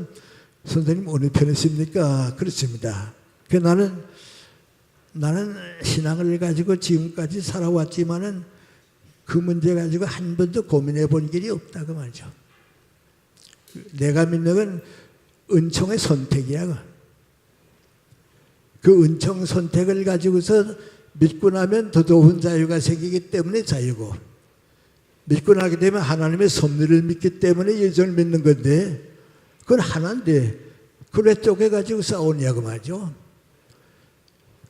선생님 어느 편이십니까? 그렇습니다. 그 나는 신앙을 가지고 지금까지 살아왔지만은 그 문제 가지고 한 번도 고민해 본 길이 없다고 말이죠. 내가 믿는 건 은총의 선택이야. 그 은총 선택을 가지고서 믿고 나면 더 좋은 자유가 생기기 때문에 자유고, 믿고 나게 되면 하나님의 섭리를 믿기 때문에 예정을 믿는 건데, 그건 하나인데 그걸 왜 쪼개가지고 싸우냐고 말이죠.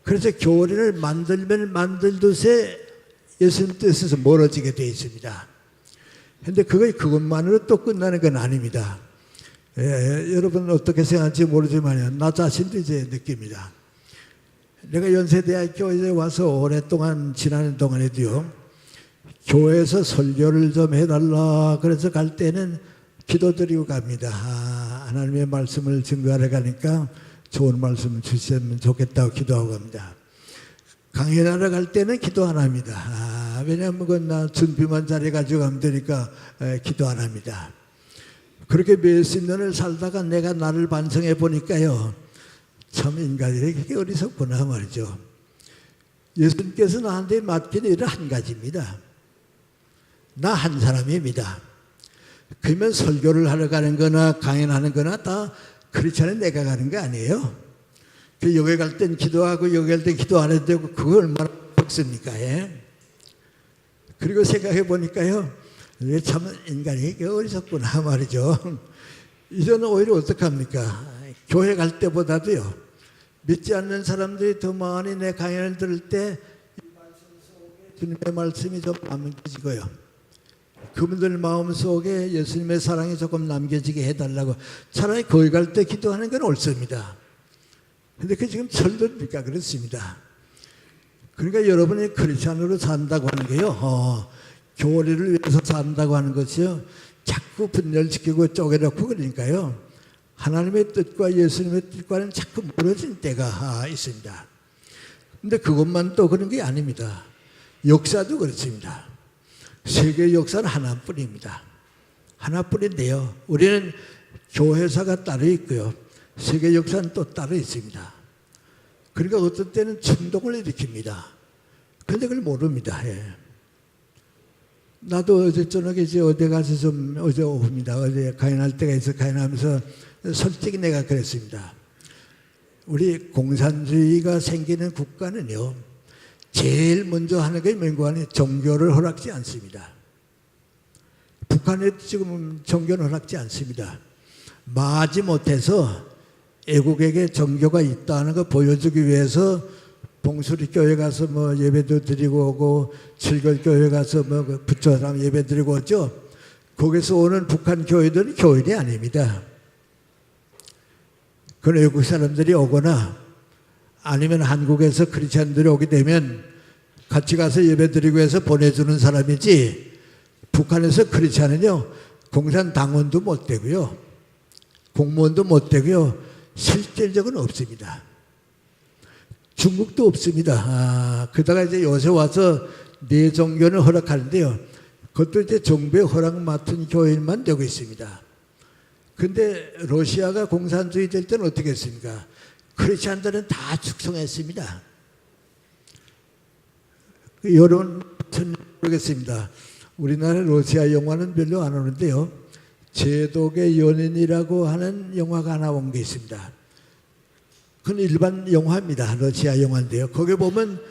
그래서 교리를 만들면 만들듯이 예수님 뜻에서 멀어지게 되어 있습니다. 그런데 그것만으로 또 끝나는 건 아닙니다. 여러분 어떻게 생각할지 모르지만 나 자신도 이제 느낍니다. 내가 연세대학교에 와서 오랫동안 지나는 동안에도요, 교회에서 설교를 좀 해달라 그래서 갈 때는 기도드리고 갑니다. 하나님의 말씀을 증거하러 가니까 좋은 말씀 주시면 좋겠다고 기도하고 갑니다. 강연하러 갈 때는 기도 안 합니다. 왜냐하면 그건 나 준비만 잘해가지고 가면 되니까 기도 안 합니다. 그렇게 몇십 년을 살다가 내가 나를 반성해 보니까요, 참 인간이 그렇게 어리석구나 말이죠. 예수님께서 나한테 맡긴 일은 한 가지입니다. 나 한 사람입니다. 그러면 설교를 하러 가는 거나 강연하는 거나 다 크리스찬에 내가 가는 거 아니에요. 그 여기 갈 땐 기도하고 여기 갈 땐 기도 안 해도 되고 그거 얼마나 벅습니까? 그리고 생각해 보니까요, 참 인간이 어리석구나 말이죠. 이제는 오히려 어떡합니까? 교회 갈 때보다도요, 믿지 않는 사람들이 더 많이 내 강연을 들을 때 주님의 말씀이 좀 남겨지고요, 그분들 마음속에 예수님의 사랑이 조금 남겨지게 해달라고 차라리 거기 갈 때 기도하는 건 옳습니다. 그런데 그 지금 철듭니까? 그렇습니다. 그러니까 여러분이 크리스찬으로 산다고 하는 게요, 교리를 위해서 산다고 하는 것이요, 자꾸 분열시키고 쪼개놓고 그러니까요, 하나님의 뜻과 예수님의 뜻과는 자꾸 멀어진 때가 있습니다. 그런데 그것만 또 그런 게 아닙니다. 역사도 그렇습니다. 세계 역사는 하나뿐입니다. 하나뿐인데요, 우리는 교회사가 따로 있고요, 세계 역사는 또 따로 있습니다. 그러니까 어떤 때는 충동을 일으킵니다. 그런데 그걸 모릅니다. 나도 어제 저녁에 어디 가서 좀 어제 오후입니다. 어제 강연할 때가 있어 강연하면서 솔직히 내가 그랬습니다. 우리 공산주의가 생기는 국가는요, 제일 먼저 하는 게 뭔가 종교를 허락지 않습니다. 북한에도 지금 종교는 허락지 않습니다. 마지못해서 애국에게 종교가 있다는 거 보여주기 위해서 봉수리 교회 가서 뭐 예배도 드리고 오고, 칠걸 교회 가서 뭐 부처 사람 예배 드리고 오죠. 거기서 오는 북한 교회들은 교인이 아닙니다. 그 외국 사람들이 오거나 아니면 한국에서 크리스찬들이 오게 되면 같이 가서 예배드리고 해서 보내주는 사람이지, 북한에서 크리스찬은요 공산당원도 못 되고요, 공무원도 못 되고요, 실질적은 없습니다. 중국도 없습니다. 그러다가 이제 요새 와서 네 종교는 허락하는데요, 그것도 이제 정부의 허락 맡은 교회만 되고 있습니다. 근데 러시아가 공산주의 될 때는 어떻게 했습니까? 크리스찬들은 다 축성했습니다. 여러분 모르겠습니다. 우리나라 러시아 영화는 별로 안 오는데요, 제독의 연인이라고 하는 영화가 하나 온 게 있습니다. 그건 일반 영화입니다. 러시아 영화인데요, 거기 보면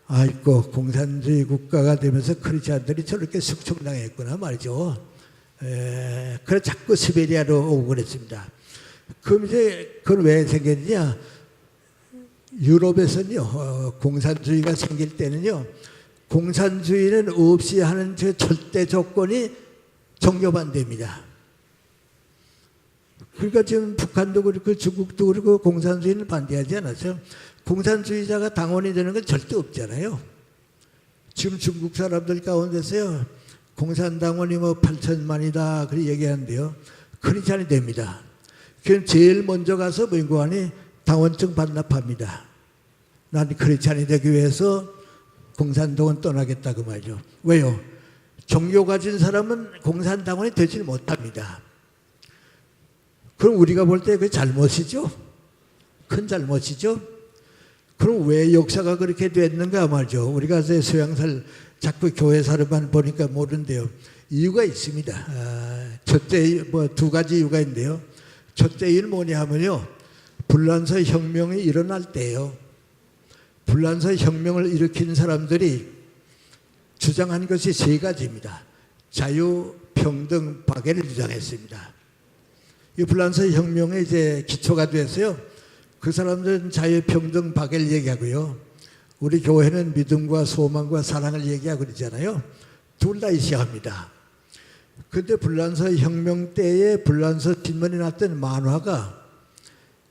아이고 공산주의 국가가 되면서 크리스찬들이 저렇게 숙청당했구나 말이죠. 그래 자꾸 시베리아로 오고 그랬습니다. 그럼 이제 그건 왜 생겼냐? 유럽에서는요 공산주의가 생길 때는요, 공산주의는 없이 하는 저 절대 조건이 종교 반대입니다. 그러니까 지금 북한도 그렇고 중국도 그렇고 공산주의는 반대하지 않았어요. 공산주의자가 당원이 되는 건 절대 없잖아요. 지금 중국 사람들 가운데서요 공산당원이 뭐 8천만이다 그렇게 얘기하는데요, 크리스찬이 됩니다. 그럼 제일 먼저 가서 민구안이 당원증 반납합니다. 난 크리스찬이 되기 위해서 공산당원 떠나겠다 그 말이죠. 왜요? 종교 가진 사람은 공산당원이 되지 못합니다. 그럼 우리가 볼 때 그게 잘못이죠? 큰 잘못이죠? 그럼 왜 역사가 그렇게 됐는가 말이죠. 우리가 서양살 자꾸 교회사를만 보니까 모르는데요, 이유가 있습니다. 첫째 뭐 두 가지 이유가 있는데요, 첫째 이유는 뭐냐 하면요, 불란서 혁명이 일어날 때요, 불란서 혁명을 일으킨 사람들이 주장한 것이 세 가지입니다. 자유, 평등, 박애를 주장했습니다. 이 불란서 혁명의 이제 기초가 됐어요. 그 사람들은 자유, 평등, 박애를 얘기하고요, 우리 교회는 믿음과 소망과 사랑을 얘기하고 그러잖아요. 둘 다 시작합니다. 그때 불란서 혁명 때에 불란서 신문이 났던 만화가,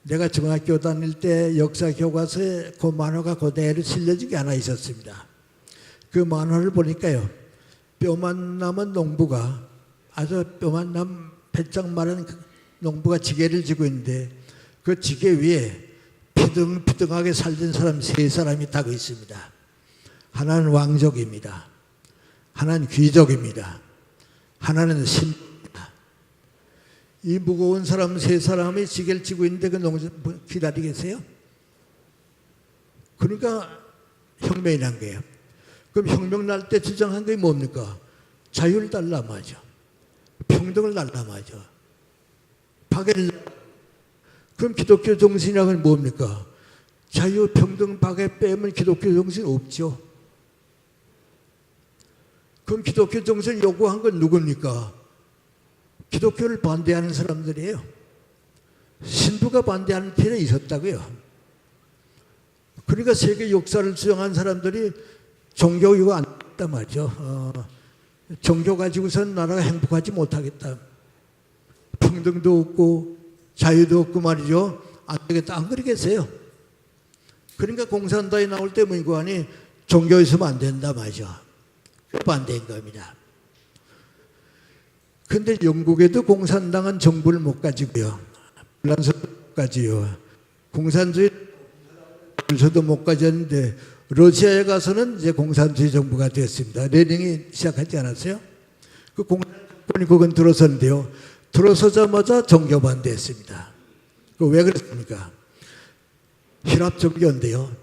내가 중학교 다닐 때 역사 교과서에 그 만화가 그대로 실려진 게 하나 있었습니다. 그 만화를 보니까요, 뼈만 남은 농부가, 아주 뼈만 남 배짱 마른 농부가 지게를 지고 있는데 그 지게 위에 피등피등하게 살던 사람 세 사람이 타고 있습니다. 하나는 왕족입니다. 하나는 귀족입니다. 하나는 신입니다. 이 무거운 사람 세 사람이 지게를 지고 있는데 그 농부 기다리겠어요? 그러니까 혁명이 난 거예요. 그럼 혁명 날 때 주장한 게 뭡니까? 자유를 달라 말이죠. 평등을 달라 말이죠. 박애를. 그럼 기독교 정신이라는 건 뭡니까? 자유, 평등, 박애 빼면 기독교 정신 없죠. 그럼 기독교 정신을 요구한 건 누굽니까? 기독교를 반대하는 사람들이에요. 신부가 반대하는 필요가 있었다고요. 그러니까 세계 역사를 주장한 사람들이 종교 이거 안 했단 말이죠. 종교 가지고선 나라가 행복하지 못하겠다. 평등도 없고 자유도 없고 말이죠. 안 되겠다. 안 그러겠어요. 그러니까 공산당이 나올 때 민구안이 종교 있으면 안 된다 말이죠. 반대인 겁니다. 근데 영국에도 공산당은 정부를 못 가지고요, 불란서도 못 가지요, 공산주의에서도 못 가졌는데 러시아에 가서는 이제 공산주의 정부가 됐습니다. 레닌이 시작하지 않았어요? 그 공산주의 그건 들어섰는데요, 들어서자마자 종교 반대했습니다. 그 왜 그랬습니까? 힐랍 종교인데요,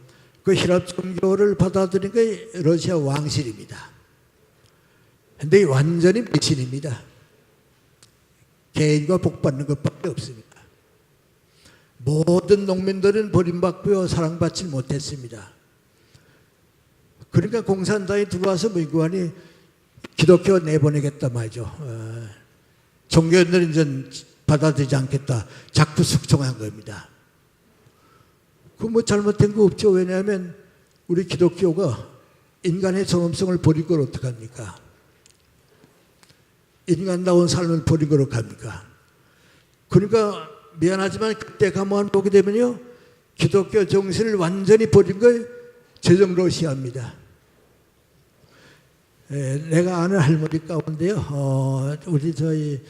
그 힐랍 종교를 받아들인 게 러시아 왕실입니다. 근데 완전히 미신입니다. 개인과 복받는 것밖에 없습니다. 모든 농민들은 버림받고요, 사랑받지 못했습니다. 그러니까 공산당이 들어와서 민구안이 기독교 내보내겠다 말이죠. 종교인들은 이제 받아들이지 않겠다. 자꾸 숙청한 겁니다. 그 뭐 잘못된 거 없죠. 왜냐하면 우리 기독교가 인간의 존엄성을 버린 걸 어떡합니까? 인간다운 삶을 버린 걸 어떡합니까? 그러니까 미안하지만 그때 가만 보게 되면요, 기독교 정신을 완전히 버린 걸 제정 러시아입니다. 내가 아는 할머니 가운데요, 우리 저희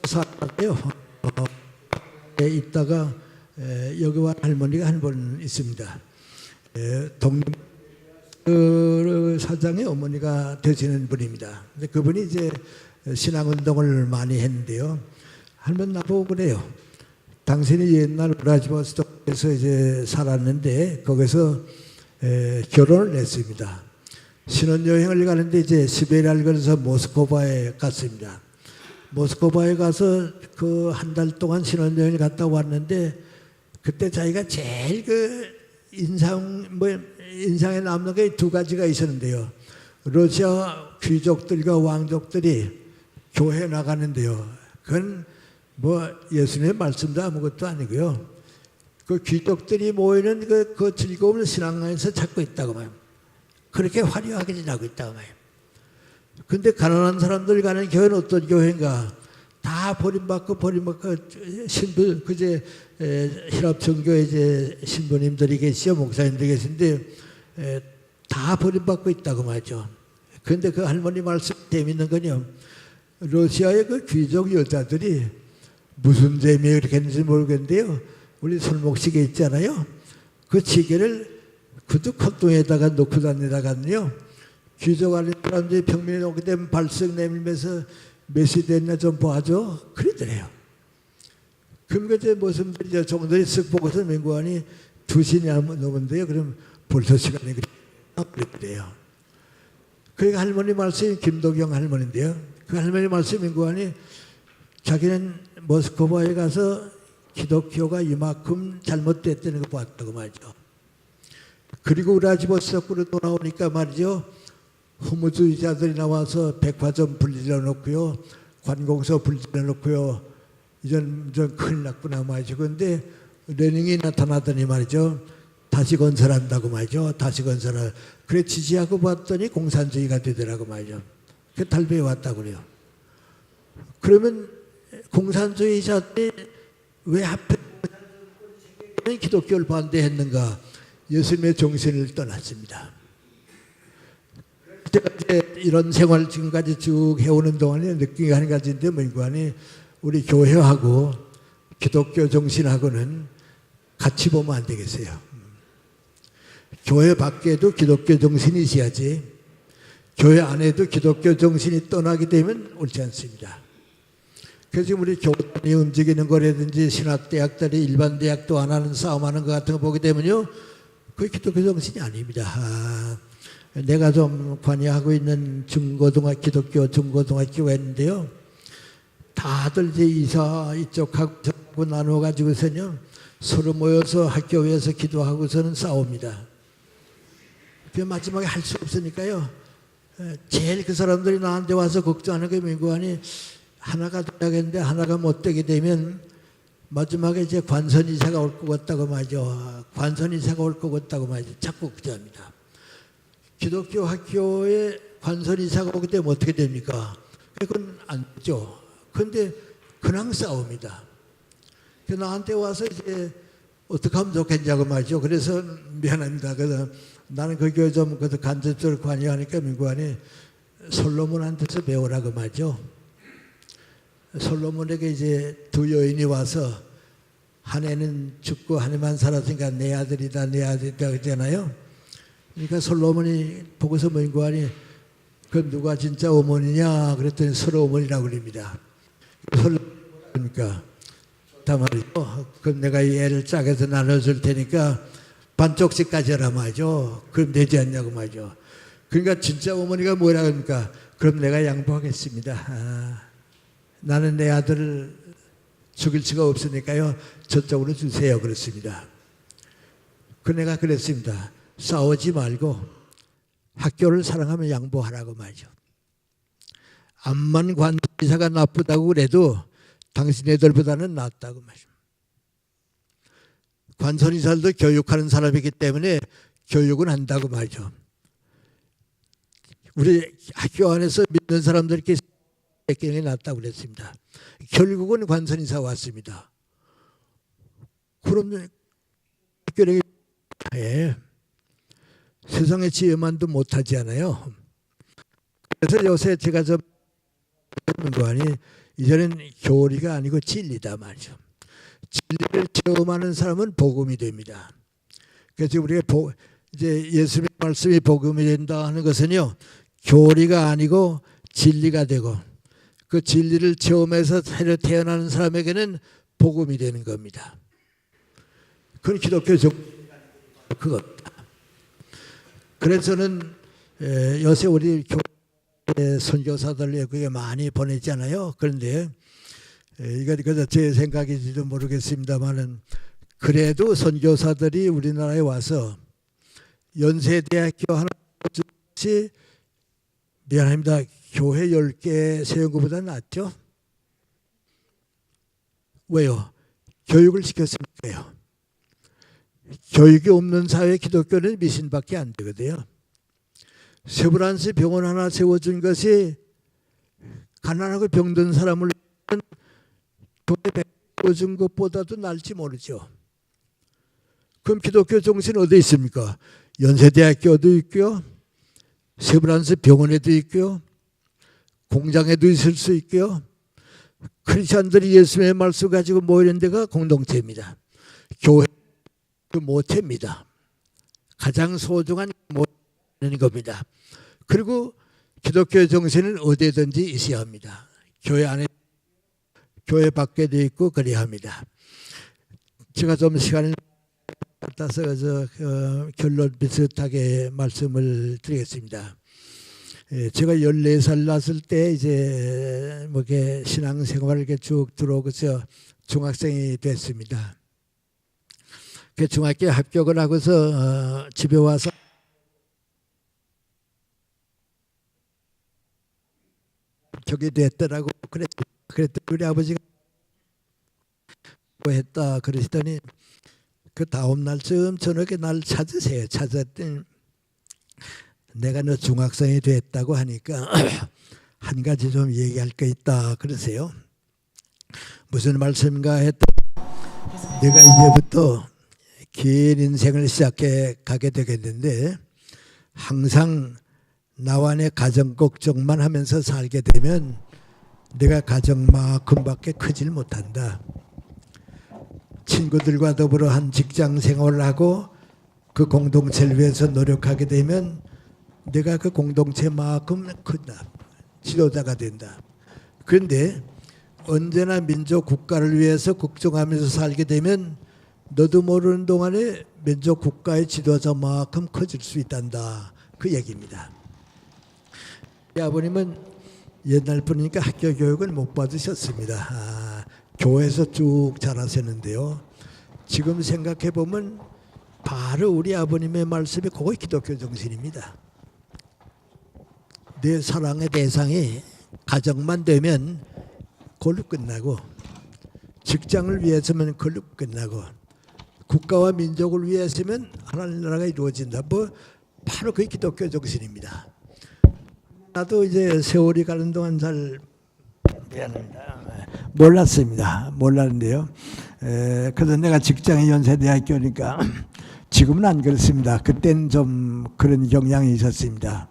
살았대요. 있다가 여기 와 할머니가 한 분 있습니다. 동네 사장의 어머니가 되시는 분입니다. 근데 그분이 이제 신앙운동을 많이 했는데요. 할머니 나보고 그래요. 당신이 옛날 우라지보스톡에서 이제 살았는데 거기서 결혼을 했습니다. 신혼여행을 가는데 이제 시베리아를 걸어서 모스크바에 갔습니다. 모스크바에 가서 그 한 달 동안 신혼여행을 갔다 왔는데 그때 자기가 제일 인상에 남는 게 두 가지가 있었는데요. 러시아 귀족들과 왕족들이 교회 나가는데요. 그건 뭐 예수님의 말씀도 아무것도 아니고요. 그 귀족들이 모이는 그 즐거움을 신앙에서 찾고 있다고 말이에요. 그렇게 화려하게 지나고 있다고 말이에요. 근데 가난한 사람들 가는 교회는 어떤 교회인가? 다 버림받고 신분, 그제 힐합천교회 이제 신부님들이 계시죠, 목사님들이 계신데 다 버림받고 있다고 말이죠. 그런데 그 할머니 말씀 재밌는 건요, 러시아의 그 귀족 여자들이 무슨 재미에 그렇게 했는지 모르겠는데요, 우리 손목시계 있잖아요, 그 시계를 그도 콧등에다가 놓고 다니다가는요, 귀족 아닌 사람들이 평민에 오게 되면 발석 내밀면서 몇 시 됐나 좀 봐줘, 그러더래요. 그럼 그제 무슨 이제 종들이 쓱 보고서 민구안이 2시냐 넘은데요, 그럼 벌써 시간이 그랬대요. 그러니까 할머니 말씀이 김도경 할머니인데요. 그 할머니 말씀 민구안이 자기는 모스크바에 가서 기독교가 이만큼 잘못됐다는 거 봤다고 말이죠. 그리고 우라지보스토크로 돌아오니까 말이죠, 허무주의자들이 나와서 백화점 불질러 놓고요, 관공서 불질러 놓고요, 이전 큰일 났구나 말이죠. 그런데 레닌이 나타나더니 말이죠, 다시 건설한다고 말이죠. 다시 건설을. 그래 지지하고 봤더니 공산주의가 되더라고 말이죠. 그 탈배해 왔다고 그래요. 그러면 공산주의자들이 왜 하필 기독교를 반대했는가? 예수님의 정신을 떠났습니다. 제가 이제 이런 생활을 지금까지 쭉 해오는 동안에 느낀 게 한 가지인데 뭐인가니, 우리 교회하고 기독교 정신하고는 같이 보면 안 되겠어요. 교회 밖에도 기독교 정신이 있어야지, 교회 안에도 기독교 정신이 떠나게 되면 옳지 않습니다. 그래서 지금 우리 교단이 움직이는 거라든지 신학대학들이 일반 대학도 안 하는 싸움하는 것 같은 거 보게 되면요, 그게 기독교 정신이 아닙니다. 내가 좀 관여하고 있는 기독교 중고등학교가 있는데요, 다들 이제 이쪽하고 나눠가지고서는요, 서로 모여서 학교에서 기도하고서는 싸웁니다. 그 마지막에 할 수 없으니까요, 제일 그 사람들이 나한테 와서 걱정하는 게 민구안이 하나가 돼야겠는데 하나가 못 되게 되면 마지막에 이제 관선이사가 올 것 같다고 말이죠. 관선이사가 올 것 같다고 말이죠. 자꾸 걱정합니다. 기독교 학교에 관선이사가 오게 되면 어떻게 됩니까? 그건 안 되죠. 그런데 그냥 싸웁니다. 나한테 와서 이제 어떻게 하면 좋겠냐고 말이죠. 그래서 미안합니다. 그래서 나는 그 교회 좀 간접적으로 관여하니까 민구안이 솔로몬한테서 배우라고 말이죠. 솔로몬에게 이제 두 여인이 와서 한 애는 죽고 한 애만 살았으니까 내 아들이다 그러잖아요. 그러니까 솔로몬이 보고서 민구안이 그 누가 진짜 어머니냐 그랬더니 서로 어머니라고 그럽니다. 그러니까 다 말이죠. 그럼 내가 이 애를 짝에서 나눠줄 테니까 반쪽씩까지 하라 말이죠. 그럼 되지 않냐고 말이죠. 그러니까 진짜 어머니가 뭐라 그러니까 그럼 내가 양보하겠습니다. 나는 내 아들을 죽일 수가 없으니까요, 저쪽으로 주세요 그랬습니다. 그 내가 그랬습니다. 싸우지 말고 학교를 사랑하면 양보하라고 말이죠. 암만 관리사가 나쁘다고 그래도 당신 애들보다는 낫다고 말이죠. 관선이사도 교육하는 사람이기 때문에 교육은 한다고 말이죠. 우리 학교 안에서 믿는 사람들께 백경이 났다고 그랬습니다. 결국은 관선이사 왔습니다. 그러면 백경이 세상의 지혜만도 못하지 않아요. 그래서 요새 제가 좀 하는 거 아니 이제는 교리가 아니고 진리다 말이죠. 진리를 체험하는 사람은 복음이 됩니다. 그래서 우리가 이제 예수님의 말씀이 복음이 된다 하는 것은요, 교리가 아니고 진리가 되고 그 진리를 체험해서 새로 태어나는 사람에게는 복음이 되는 겁니다. 그건 기독교적 그겁니다. 그래서 저는 요새 우리 교회 선교사들 외국에 많이 보냈잖아요. 그런데 이거 그저 제 생각인지도 모르겠습니다만은 그래도 선교사들이 우리나라에 와서 연세대학교 하나씩 미안합니다. 교회 10개 세운 것보다 낫죠? 왜요? 교육을 시켰으니까요. 교육이 없는 사회 기독교는 미신밖에 안 되거든요. 세브란스 병원 하나 세워준 것이 가난하고 병든 사람을 교회 세워준 것보다도 날지 모르죠. 그럼 기독교 정신 어디 있습니까? 연세대학교도 있고요. 세브란스 병원에도 있고요. 공장에도 있을 수 있고요. 크리스찬들이 예수님의 말씀 가지고 모이는 데가 공동체입니다. 교회 그 모체입니다. 가장 소중한 모체는 겁니다. 그리고 기독교의 정신은 어디든지 있어야 합니다. 교회 안에 교회 밖에도 있고 그래야 합니다. 제가 좀 시간을 따라서 결론 비슷하게 말씀을 드리겠습니다. 제가 14살 났을 때 이제 뭐 이렇게 신앙생활을 이렇게 쭉 들어오고서 중학생이 됐습니다. 그 중학교 합격을 하고서 집에 와서 합격이 됐더라고. 그랬더니 우리 아버지가 뭐 했다 그러시더니 그 다음 날쯤 저녁에 날 찾으세요. 찾았더니 내가 너 중학생이 됐다고 하니까 한 가지 좀 얘기할 거 있다 그러세요. 무슨 말씀인가 했다. 내가 이제부터 긴 인생을 시작해 가게 되겠는데 항상 나와 내 가정 걱정만 하면서 살게 되면 내가 가정만큼밖에 크질 못한다. 친구들과 더불어 한 직장 생활을 하고 그 공동체를 위해서 노력하게 되면 내가 그 공동체만큼 큰다. 지도자가 된다. 그런데 언제나 민족 국가를 위해서 걱정하면서 살게 되면 너도 모르는 동안에 민족 국가의 지도자만큼 커질 수 있단다. 그 얘기입니다. 아버님은 옛날 분이니까 학교 교육을 못 받으셨습니다. 교회에서 쭉 자라셨는데요. 지금 생각해 보면 바로 우리 아버님의 말씀이 그거 기독교 정신입니다. 내 사랑의 대상이 가정만 되면 그걸로 끝나고 직장을 위해서면 그걸로 끝나고 국가와 민족을 위해서면 하나님 나라가 이루어진다. 뭐 바로 그게 기독교 정신입니다. 나도 이제 세월이 가는 동안 잘 미안합니다. 몰랐습니다. 몰랐는데요. 그래서 내가 직장이 연세대학교니까 지금은 안 그렇습니다. 그때는 좀 그런 경향이 있었습니다.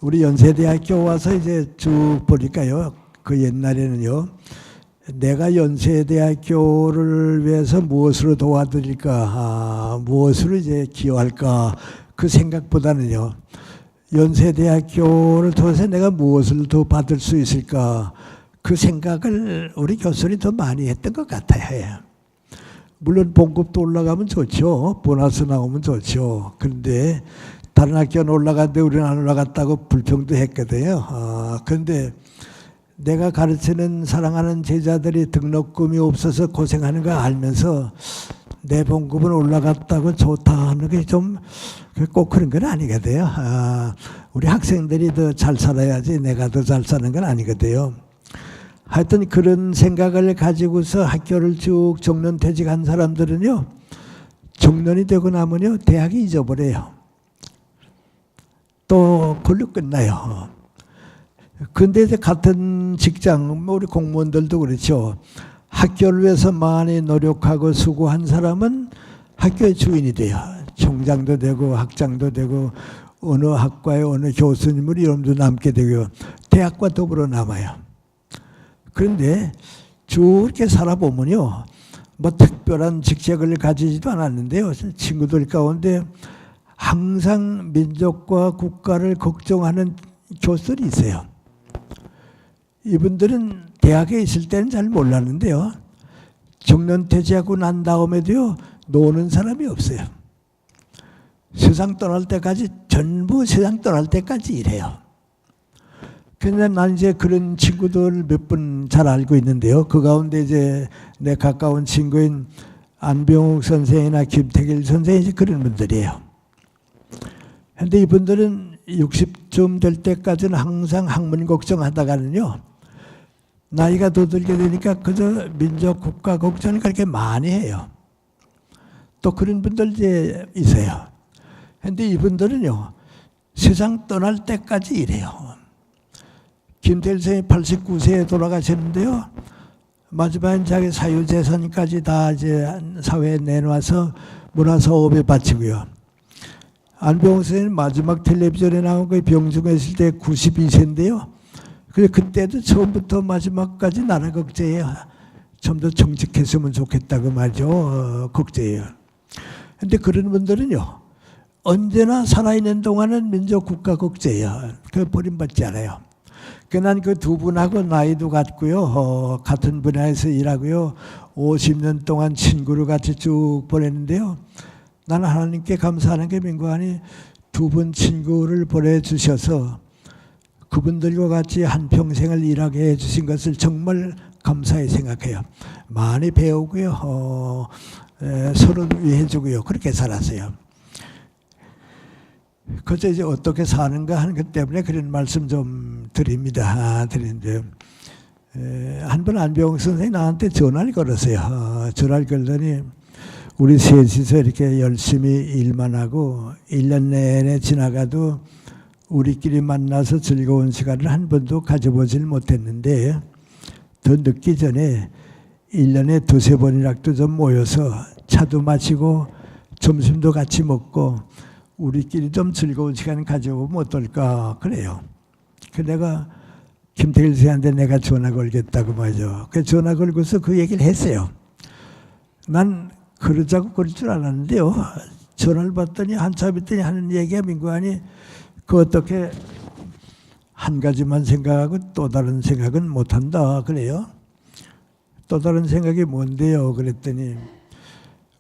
우리 연세대학교 와서 이제 쭉 보니까요. 그 옛날에는요. 내가 연세대학교를 위해서 무엇으로 도와드릴까, 무엇으로 이제 기여할까 그 생각보다는요. 연세대학교를 통해서 내가 무엇을 더 받을 수 있을까 그 생각을 우리 교수들이 더 많이 했던 것 같아요. 물론 봉급도 올라가면 좋죠. 보너스 나오면 좋죠. 그런데 다른 학교는 올라갔는데 우리는 안 올라갔다고 불평도 했거든요. 그런데 내가 가르치는 사랑하는 제자들이 등록금이 없어서 고생하는 거 알면서 내 봉급은 올라갔다고 좋다 하는 게 좀 꼭 그런 건 아니거든요. 우리 학생들이 더 잘 살아야지 내가 더 잘 사는 건 아니거든요. 하여튼 그런 생각을 가지고서 학교를 쭉 정년퇴직한 사람들은요. 정년이 되고 나면요. 대학이 잊어버려요. 또 그걸로 끝나요. 근데 이제 같은 직장, 뭐 우리 공무원들도 그렇죠. 학교를 위해서 많이 노력하고 수고한 사람은 학교의 주인이 돼요. 총장도 되고 학장도 되고 어느 학과의 어느 교수님으로 이름도 남게 되고요. 대학과 더불어 남아요. 그런데 쭉 이렇게 살아보면요. 뭐 특별한 직책을 가지지도 않았는데요. 친구들 가운데 항상 민족과 국가를 걱정하는 교수들이 있어요. 이분들은 대학에 있을 때는 잘 몰랐는데요. 정년퇴직하고 난 다음에도요. 노는 사람이 없어요. 세상 떠날 때까지 전부 세상 떠날 때까지 일해요. 근데 난 이제 그런 친구들 몇 분 잘 알고 있는데요. 그 가운데 이제 내 가까운 친구인 안병욱 선생이나 김태길 선생이 그런 분들이에요. 근데 이분들은 60쯤 될 때까지는 항상 학문 걱정하다가는요. 나이가 더 들게 되니까 그저 민족 국가 걱정을 그렇게 많이 해요. 또 그런 분들 이제 있어요. 근데 이분들은요. 세상 떠날 때까지 일해요. 김태일 선생님이 89세에 돌아가셨는데요. 마지막에 자기 사유재산까지 다 이제 사회에 내놔서 문화사업에 바치고요. 안병욱 선생님 마지막 텔레비전에 나온 거 병중에 있을 때 92세인데요. 그때도 처음부터 마지막까지 나라 걱정이에요. 좀 더 정직했으면 좋겠다고 말이죠. 걱정이에요. 그런데 그런 분들은요. 언제나 살아있는 동안은 민족 국가 걱정이에요. 그 버림받지 않아요. 난 그 두 분하고 나이도 같고요. 같은 분야에서 일하고요. 50년 동안 친구를 같이 쭉 보냈는데요. 나는 하나님께 감사하는 게 민관이 두 분 친구를 보내주셔서 그분들과 같이 한평생을 일하게 해주신 것을 정말 감사히 생각해요. 많이 배우고요. 서로 위해주고요. 그렇게 살았어요. 그저 이제 어떻게 사는가 하는 것 때문에 그런 말씀 좀 드립니다. 드리는데 한 번 안병욱 선생님이 나한테 전화를 걸었어요. 전화를 걸더니 우리 셋이서 이렇게 열심히 일만 하고 1년 내내 지나가도 우리끼리 만나서 즐거운 시간을 한 번도 가져보질 못했는데 더 늦기 전에 1년에 두세 번이라도 좀 모여서 차도 마시고 점심도 같이 먹고 우리끼리 좀 즐거운 시간 가져보면 어떨까 그래요. 내가 김태일 씨한테 내가 전화 걸겠다고 말이죠. 그 전화 걸고서 그 얘기를 했어요. 난 그러자고 그럴 줄 알았는데요. 전화를 받더니 한참 있더니 하는 얘기가 민구안이 그 어떻게 한 가지만 생각하고 또 다른 생각은 못한다 그래요. 또 다른 생각이 뭔데요? 그랬더니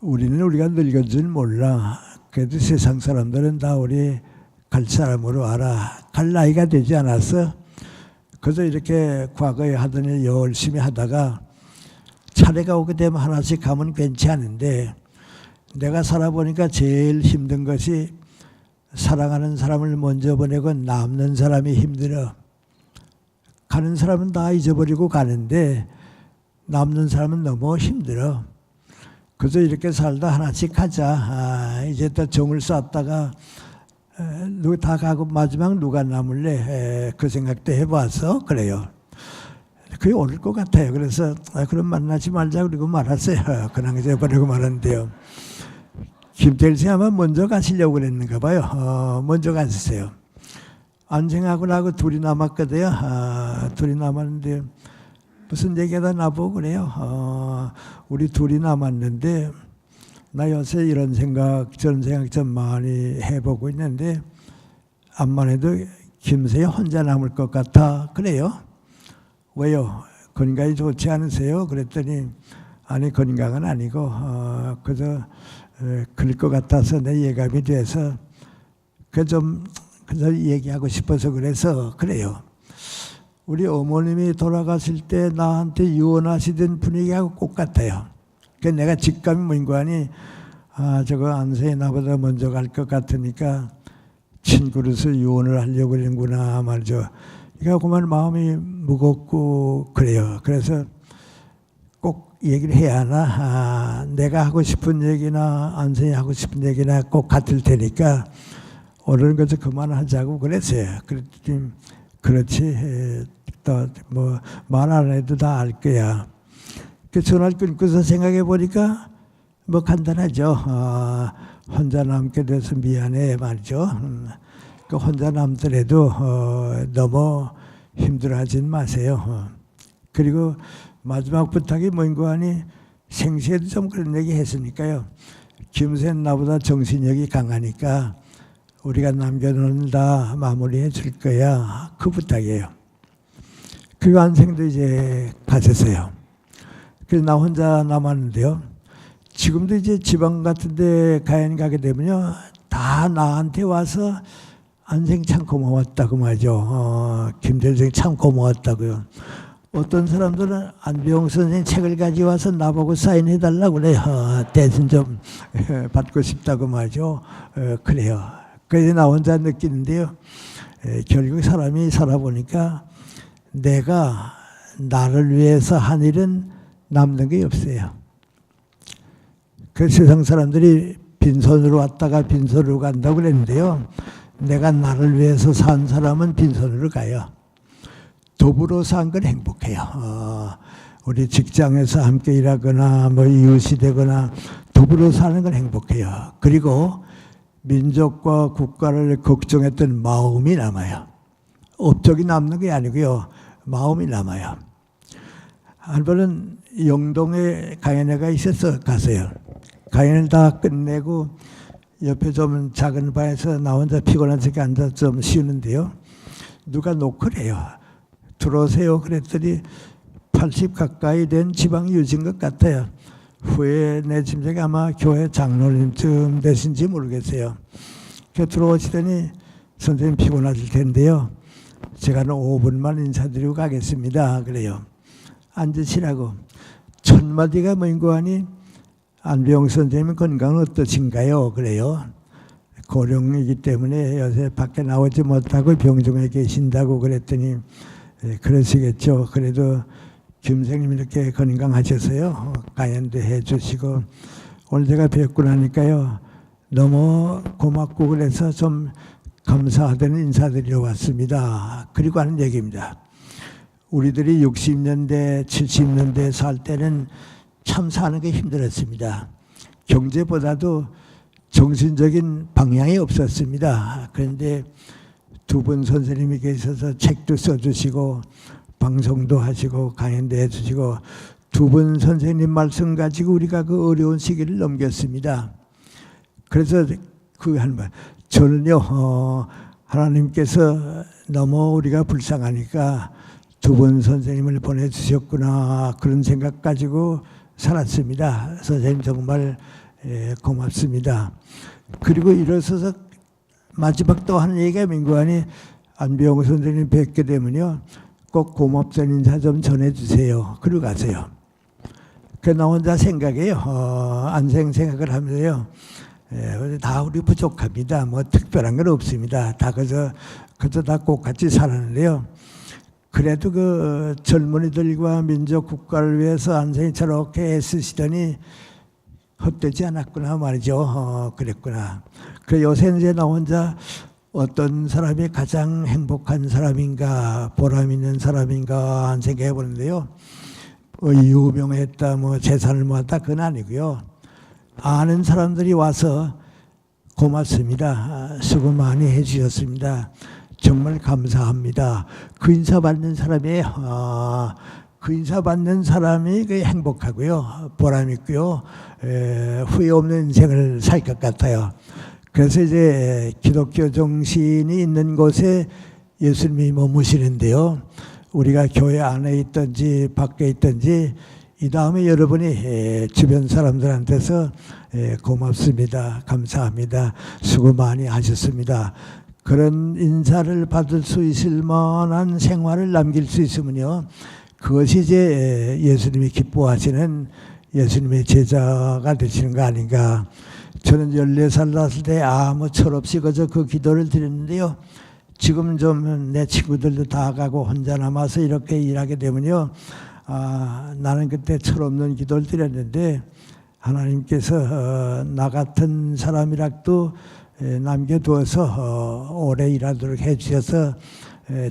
우리는 우리가 늙은 줄 몰라. 그래도 세상 사람들은 다 우리 갈 사람으로 알아. 갈 나이가 되지 않았어. 그래서 이렇게 과거에 하던 일 열심히 하다가 차례가 오게 되면 하나씩 가면 괜찮은데 내가 살아보니까 제일 힘든 것이 사랑하는 사람을 먼저 보내고 남는 사람이 힘들어. 가는 사람은 다 잊어버리고 가는데 남는 사람은 너무 힘들어. 그래서 이렇게 살다 하나씩 가자. 이제 또 정을 쌓다가 다 가고 마지막 누가 남을래? 그 생각도 해봐서 그래요. 그게 옳을 것 같아요. 그래서 그럼 만나지 말자 그러고 말았어요. 그냥 이제 버리고 말았는데요. 김태일 씨 아마 먼저 가시려고 그랬는가 봐요. 먼저 가셨어요. 안생하고 나하고 둘이 남았거든요. 둘이 남았는데 무슨 얘기가 나보고 그래요. 우리 둘이 남았는데 나 요새 이런 생각 저런 생각 좀 많이 해보고 있는데 암만 해도 김세희 혼자 남을 것 같아 그래요. 왜요? 건강이 좋지 않으세요? 그랬더니 아니 건강은 아니고 그저 그럴 것 같아서 내 예감이 돼서 그래서 얘기하고 싶어서 그래서 그래요. 우리 어머님이 돌아가실 때 나한테 유언하시던 분위기하고 똑같아요. 그래서 내가 직감이 뭔가니 저거 안세희 나보다 먼저 갈 것 같으니까 친구로서 유언을 하려고 그러는구나 말이죠. 그러니까 그만 마음이 무겁고 그래요. 그래서 꼭 얘기를 해야 하나. 내가 하고 싶은 얘기나 안세희 하고 싶은 얘기나 꼭 같을 테니까 오늘 것을 그만하자고 그랬어요. 그랬더니 그렇지. 또 뭐 말 안 해도 다 알 거야. 그 전화를 끊고서 생각해 보니까 뭐 간단하죠. 혼자 남게 돼서 미안해 말이죠. 그 혼자 남더라도 너무 힘들어하진 마세요. 그리고 마지막 부탁이 뭔가 하니 생시에도 좀 그런 얘기 했으니까요. 김새는 나보다 정신력이 강하니까 우리가 남겨놓은 다 마무리해 줄 거야. 그 부탁이에요. 그리고 안생도 이제 가셨어요. 그래서 나 혼자 남았는데요. 지금도 이제 지방 같은 데 가게 되면요. 다 나한테 와서 안생 참 고마웠다고 말이죠. 김대중 참 고마웠다고요. 어떤 사람들은 안병 선생 책을 가져와서 나보고 사인해달라고 그래요. 대신 좀 받고 싶다고 말이죠. 그래요. 그래서 나 혼자 느끼는데요. 결국 사람이 살아보니까 내가 나를 위해서 한 일은 남는 게 없어요. 그 세상 사람들이 빈손으로 왔다가 빈손으로 간다고 그랬는데요. 내가 나를 위해서 산 사람은 빈손으로 가요. 더불어 산 건 행복해요. 우리 직장에서 함께 일하거나 뭐 이웃이 되거나 더불어 사는 건 행복해요. 그리고 민족과 국가를 걱정했던 마음이 남아요. 업적이 남는 게 아니고요. 마음이 남아요. 한 번은 영동에 강연회가 있어서 갔어요. 강연을 다 끝내고 옆에 좀 작은 방에서 나 혼자 피곤한 척 앉아서 좀 쉬는데요. 누가 노크를 해요. 들어오세요. 그랬더니 80 가까이 된 지방 유진 것 같아요. 후에 내 짐작이 아마 교회 장로님쯤 되신지 모르겠어요. 들어오시더니 선생님 피곤하실 텐데요. 제가 5분만 인사드리고 가겠습니다. 그래요. 앉으시라고. 첫 마디가 뭔가 하니 안병 선생님 건강은 어떠신가요? 그래요. 고령이기 때문에 요새 밖에 나오지 못하고 병중에 계신다고 그랬더니 그러시겠죠. 그래도 김생님 이렇게 건강하셔서요. 강연도 해주시고 오늘 제가 뵙고 나니까요. 너무 고맙고 그래서 좀 감사하다는 인사드리러 왔습니다. 그리고 하는 얘기입니다. 우리들이 60년대, 70년대 살 때는 참 사는 게 힘들었습니다. 경제보다도 정신적인 방향이 없었습니다. 그런데 두 분 선생님이 계셔서 책도 써주시고 방송도 하시고 강연도 해주시고 두 분 선생님 말씀 가지고 우리가 그 어려운 시기를 넘겼습니다. 그래서 그 한 번 저는요 하나님께서 너무 우리가 불쌍하니까 두 분 선생님을 보내주셨구나 그런 생각 가지고 살았습니다. 선생님 정말 고맙습니다. 그리고 일어서서 마지막 또 하는 얘기가 민구하니 안병 선생님 뵙게 되면요 꼭 고맙다는 인사 좀 전해주세요. 그리고 가세요. 그 나 혼자 생각해요. 안생 생각을 하면서요. 다 우리 부족합니다. 뭐 특별한 건 없습니다. 다 그저 다 똑같이 살았는데요. 그래도 그 젊은이들과 민족 국가를 위해서 안생이 저렇게 애쓰시더니 헛되지 않았구나 말이죠. 그랬구나. 그 요새 이제 나 혼자 어떤 사람이 가장 행복한 사람인가 보람 있는 사람인가 한 생각해 보는데요. 유명했다 뭐 재산을 모았다 그건 아니고요. 아는 사람들이 와서 고맙습니다. 수고 많이 해 주셨습니다. 정말 감사합니다. 그 인사 받는 사람이에요. 그 인사 받는 사람이 행복하고요. 보람 있고요. 후회 없는 인생을 살 것 같아요. 그래서 이제 기독교 정신이 있는 곳에 예수님이 머무시는데요. 우리가 교회 안에 있든지 밖에 있든지 이 다음에 여러분이 주변 사람들한테서 고맙습니다. 감사합니다. 수고 많이 하셨습니다. 그런 인사를 받을 수 있을 만한 생활을 남길 수 있으면요. 그것이 이제 예수님이 기뻐하시는 예수님의 제자가 되시는 거 아닌가. 저는 14살 났을 때 아무 철없이 그저 그 기도를 드렸는데요. 지금 좀 내 친구들도 다 가고 혼자 남아서 이렇게 일하게 되면요. 나는 그때 철없는 기도를 드렸는데 하나님께서 나 같은 사람이라도 남겨두어서 오래 일하도록 해주셔서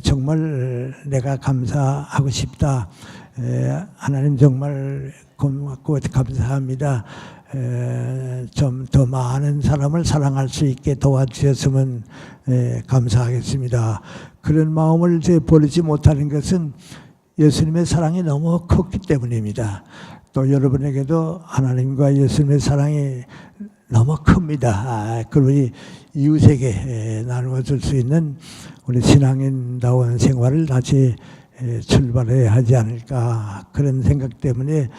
정말 내가 감사하고 싶다. 하나님 정말 고맙고 감사합니다. 좀 더 많은 사람을 사랑할 수 있게 도와주셨으면 감사하겠습니다. 그런 마음을 버리지 못하는 것은 예수님의 사랑이 너무 컸기 때문입니다. 또 여러분에게도 하나님과 예수님의 사랑이 너무 큽니다. 그러니 이웃에게 나누어 줄 수 있는 우리 신앙인다운 생활을 다시 출발해야 하지 않을까, 그런 생각 때문에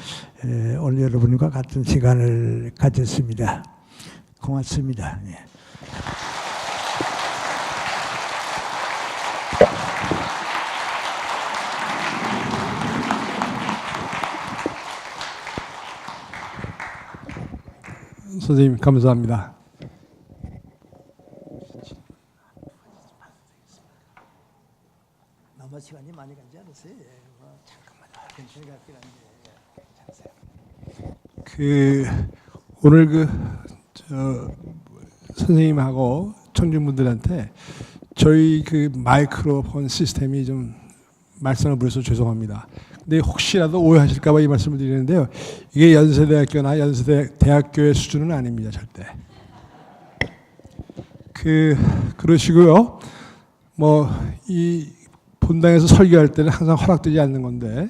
오늘 여러분과 같은 시간을 가졌습니다. 고맙습니다. 예. 선생님 감사합니다. 남은 시간이 많이 가지 않았어요. 잠깐만 괜찮을 것 같긴 한데. 오늘 선생님하고 청중분들한테 저희 마이크로폰 시스템이 좀 말썽을 부려서 죄송합니다. 근데 혹시라도 오해하실까봐 이 말씀을 드리는데요. 이게 연세대학교나 연세대학교의 수준은 아닙니다, 절대. 그러시고요. 이 본당에서 설교할 때는 항상 허락되지 않는 건데,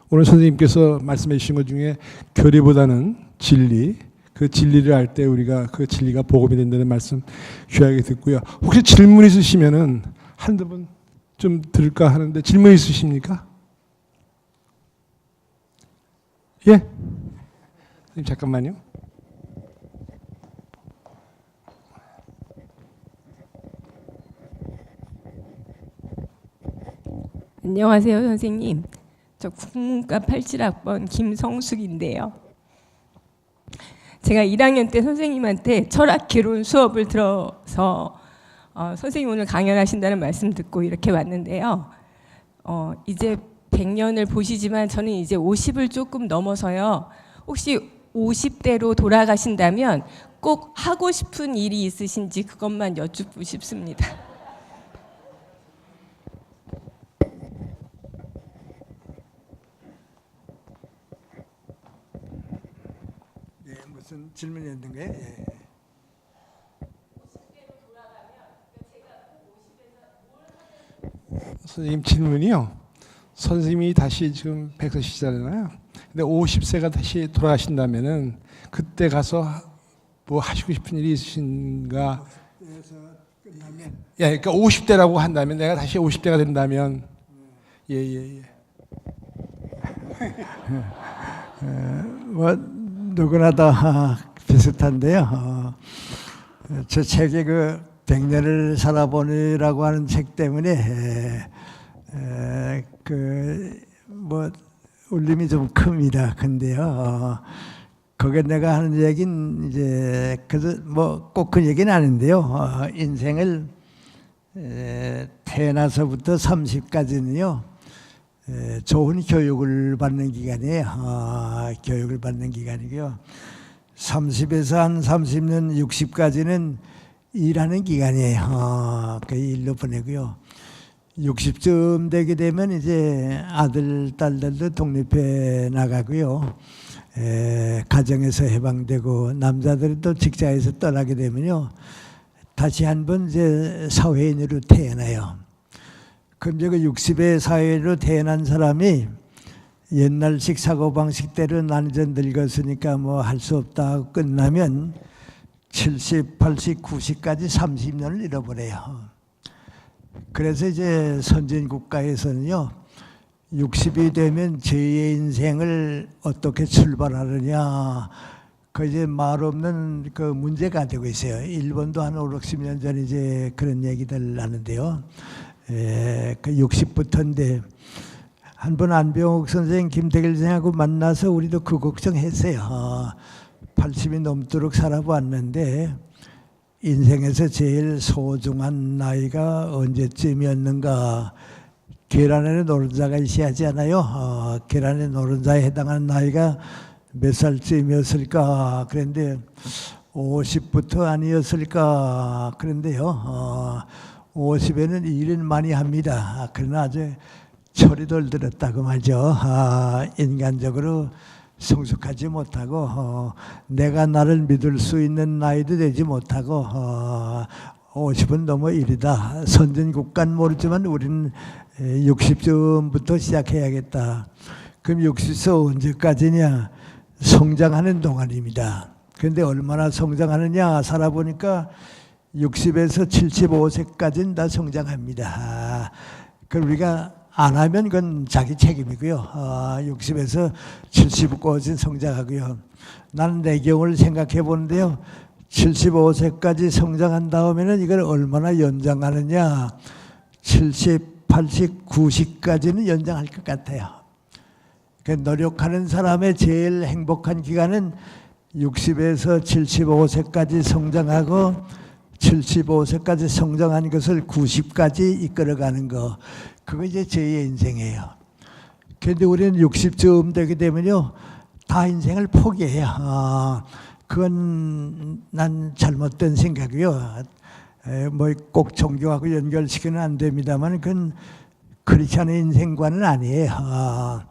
오늘 선생님께서 말씀해 주신 것 중에 교리보다는 진리, 그 진리를 할 때 우리가 그 진리가 복음이 된다는 말씀 귀하게 듣고요. 혹시 질문 있으시면은 한두 분 좀 들을까 하는데, 질문 있으십니까? 예? 선생님 잠깐만요. 안녕하세요, 선생님. 저 국문과 87학번 김성숙인데요. 제가 1학년 때 선생님한테 철학 개론 수업을 들어서 선생님 오늘 강연하신다는 말씀 듣고 이렇게 왔는데요. 이제 100년을 보시지만 저는 이제 50을 조금 넘어서요. 혹시 50대로 돌아가신다면 꼭 하고 싶은 일이 있으신지 그것만 여쭙고 싶습니다. 네, 무슨 질문이었는가요? 예. 선생님 질문이요. 선생님이 다시 지금 100세시잖아요. 근데 50세가 다시 돌아가신다면은 그때 가서 뭐 하시고 싶은 일이 있으신가? 그래서 끝나면 예, 그러니까 50대라고 한다면 내가 다시 50대가 된다면 예. 뭐 누구나 다 비슷한데요. 저 책에 100년을 살아보니라고 하는 책 때문에 뭐 울림이 좀 큽니다. 근데요, 거기에 내가 하는 얘기는 이제 그래서 뭐 꼭 그 얘기는 아닌데요. 인생을 태어나서부터 30까지는요. 좋은 교육을 받는 기간이에요. 교육을 받는 기간이고요. 30에서 한 30년, 60까지는 일하는 기간이에요. 그 일로 보내고요. 60쯤 되게 되면 이제 아들, 딸들도 독립해 나가고요. 가정에서 해방되고 남자들은 또 직장에서 떠나게 되면요. 다시 한번 이제 사회인으로 태어나요. 그럼 이제 60의 사회로 태어난 사람이 옛날식 사고방식대로 난 이제 늙었으니까 뭐 할 수 없다 하고 끝나면 70, 80, 90까지 30년을 잃어버려요. 그래서 이제 선진국가에서는요, 60이 되면 제2의 인생을 어떻게 출발하느냐, 그 이제 말 없는 그 문제가 되고 있어요. 일본도 한 5, 60년 전 이제 그런 얘기들 하는데요. 그 60부터인데, 한 번 안병옥 선생, 김태길 선생하고 만나서 우리도 그 걱정했어요. 80이 넘도록 살아봤는데 인생에서 제일 소중한 나이가 언제쯤이었는가. 계란에 노른자가 있어야 하지 않아요. 계란에 노른자에 해당하는 나이가 몇 살쯤이었을까. 그런데 50부터 아니었을까. 그런데요, 50에는 일은 많이 합니다. 그러나 아주 철이 덜 들었다고 말이죠. 인간적으로 성숙하지 못하고 내가 나를 믿을 수 있는 나이도 되지 못하고 50은 넘어 일이다. 선진국가는 모르지만 우리는 60쯤부터 시작해야겠다. 그럼 60서 언제까지냐? 성장하는 동안입니다. 그런데 얼마나 성장하느냐? 살아보니까 60에서 75세까지는 다 성장합니다. 그럼 우리가 안 하면 그건 자기 책임이고요. 60에서 75까지 성장하고요. 나는 내 경우를 생각해 보는데요. 75세까지 성장한 다음에는 이걸 얼마나 연장하느냐. 70, 80, 90까지는 연장할 것 같아요. 노력하는 사람의 제일 행복한 기간은 60에서 75세까지 성장하고 75세까지 성장한 것을 90까지 이끌어가는 거. 그거 이제 제 인생이에요. 그런데 우리는 60쯤 되게 되면요. 다 인생을 포기해요. 그건 난 잘못된 생각이요. 뭐 꼭 종교하고 연결시키는 안 됩니다만 그건 그렇지 않은 인생관은 아니에요.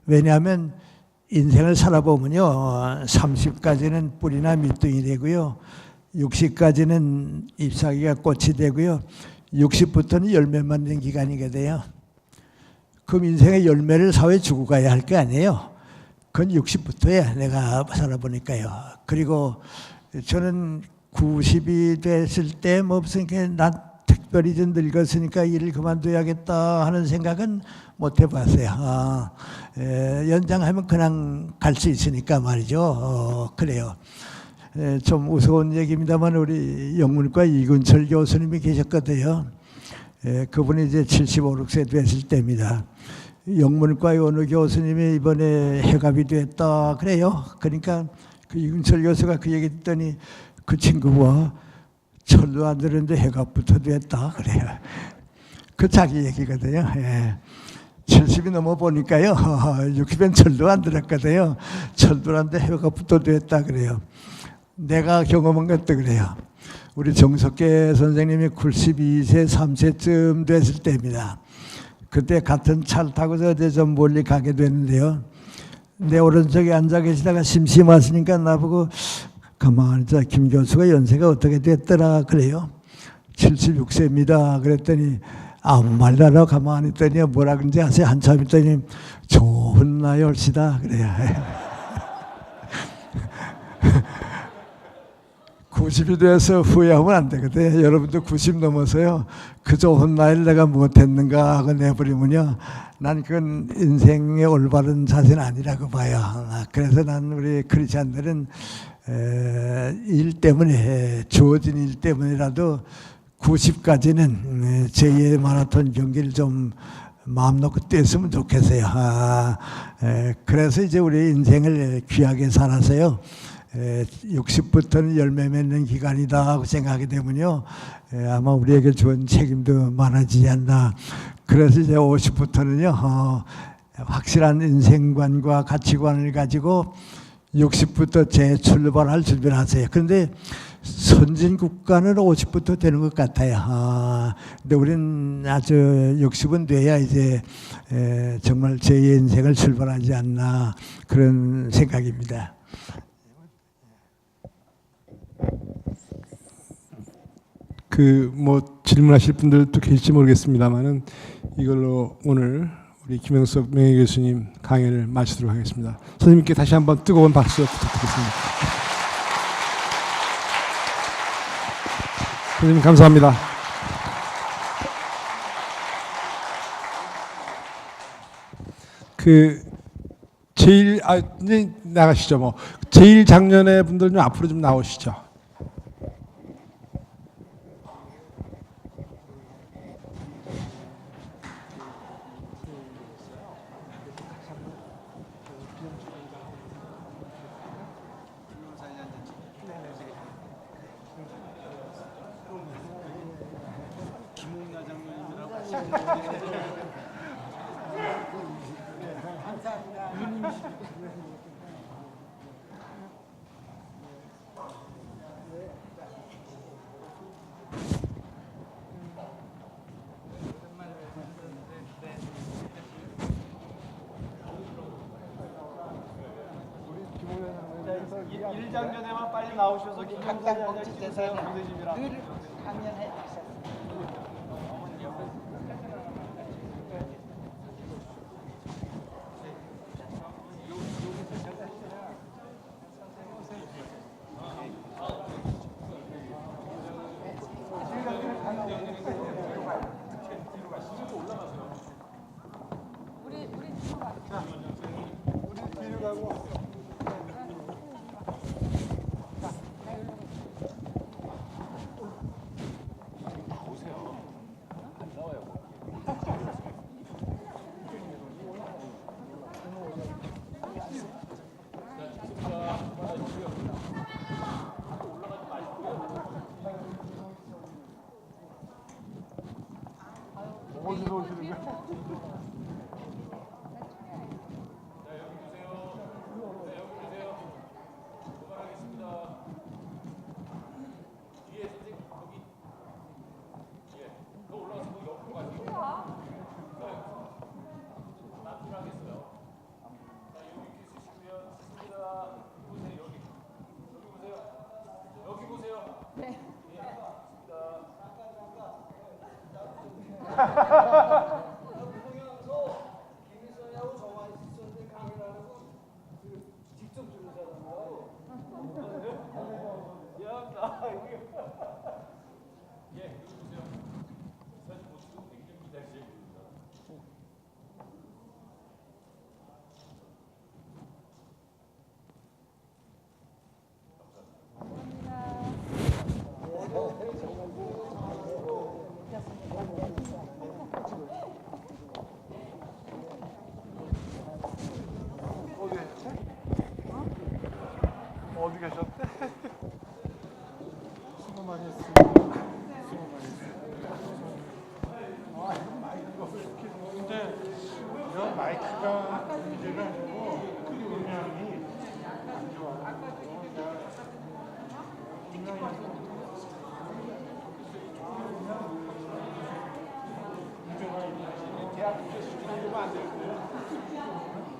왜냐하면 인생을 살아보면요. 30까지는 뿌리나 밑둥이 되고요. 60까지는 잎사귀가 꽃이 되고요. 60부터는 열매 맺는 기간이게 돼요. 그럼 인생의 열매를 사회에 주고 가야 할 거 아니에요. 그건 60부터야 내가 살아보니까요. 그리고 저는 90이 됐을 때 뭐 무슨 난 특별히 좀 늙었으니까 일을 그만둬야겠다 하는 생각은 못 해봤어요. 연장하면 그냥 갈 수 있으니까 말이죠. 그래요. 좀 무서운 얘기입니다만 우리 영문과 이근철 교수님이 계셨거든요. 그분이 이제 75, 6세 됐을 때입니다. 영문과 어느 교수님이 이번에 해갑이 됐다 그래요. 그러니까 그 이근철 교수가 그 얘기 듣더니 그 친구가 철도 안 들었는데 해갑부터 됐다 그래요. 그 자기 얘기거든요. 70이 넘어 보니까요. 60엔 철도 안 들었거든요. 철도 안 돼 해갑부터 됐다 그래요. 내가 경험한 것도 그래요. 우리 정석계 선생님이 92세, 3세쯤 됐을 때입니다. 그때 같은 차를 타고서 어제 좀 멀리 가게 됐는데요. 내 오른쪽에 앉아 계시다가 심심하시니까 나보고 가만히 있자. 김 교수가 연세가 어떻게 됐더라 그래요. 76세입니다. 그랬더니 아무 말도 안 하고 가만히 있더니 뭐라 그런지 아세요? 한참 있더니 좋은 나이 올시다 그래요. 90이 돼서 후회하면 안 되거든요. 여러분도 90 넘어서요. 그 좋은 나이를 내가 못했는가 하고 내버리면요. 난 그건 인생의 올바른 자세는 아니라고 봐요. 그래서 난 우리 크리스찬들은 일 때문에 주어진 일 때문이라도 90까지는 제2의 마라톤 경기를 좀 마음 놓고 뛰었으면 좋겠어요. 그래서 이제 우리 인생을 귀하게 살아서요. 60부터는 열매 맺는 기간이다 하고 생각하게 되면요. 아마 우리에게 좋은 책임도 많아지지 않나. 그래서 이제 50부터는요. 확실한 인생관과 가치관을 가지고 60부터 재출발할 준비를 하세요. 그런데 선진국가는 50부터 되는 것 같아요. 근데 우리는 아주 60은 돼야 이제 정말 제2의 인생을 출발하지 않나 그런 생각입니다. 뭐 질문하실 분들도 계실지 모르겠습니다만은 이걸로 오늘 우리 김영석 명예교수님 강연을 마치도록 하겠습니다. 선생님께 다시 한번 뜨거운 박수 부탁드리겠습니다. 선생님 감사합니다. 제일 이제 나가시죠. 뭐 제일 작년에 분들 좀 앞으로 좀 나오시죠. 일장전에만 빨리 나오셔서 기념사진 한장 찍으세요. 교수님이랑. 늘 강연해 주셨습니다. 어디서 오시는 거예요? 어디 계셨대? 수고 많이 했습니다. 수고 많이 했습니다. 아, 이건 마이크가 왜 이렇게 근데 이런 마이크가 문제가 아니고 음향이 안 좋아. 문제가 있네. 대학 교수 좀 안 되고요.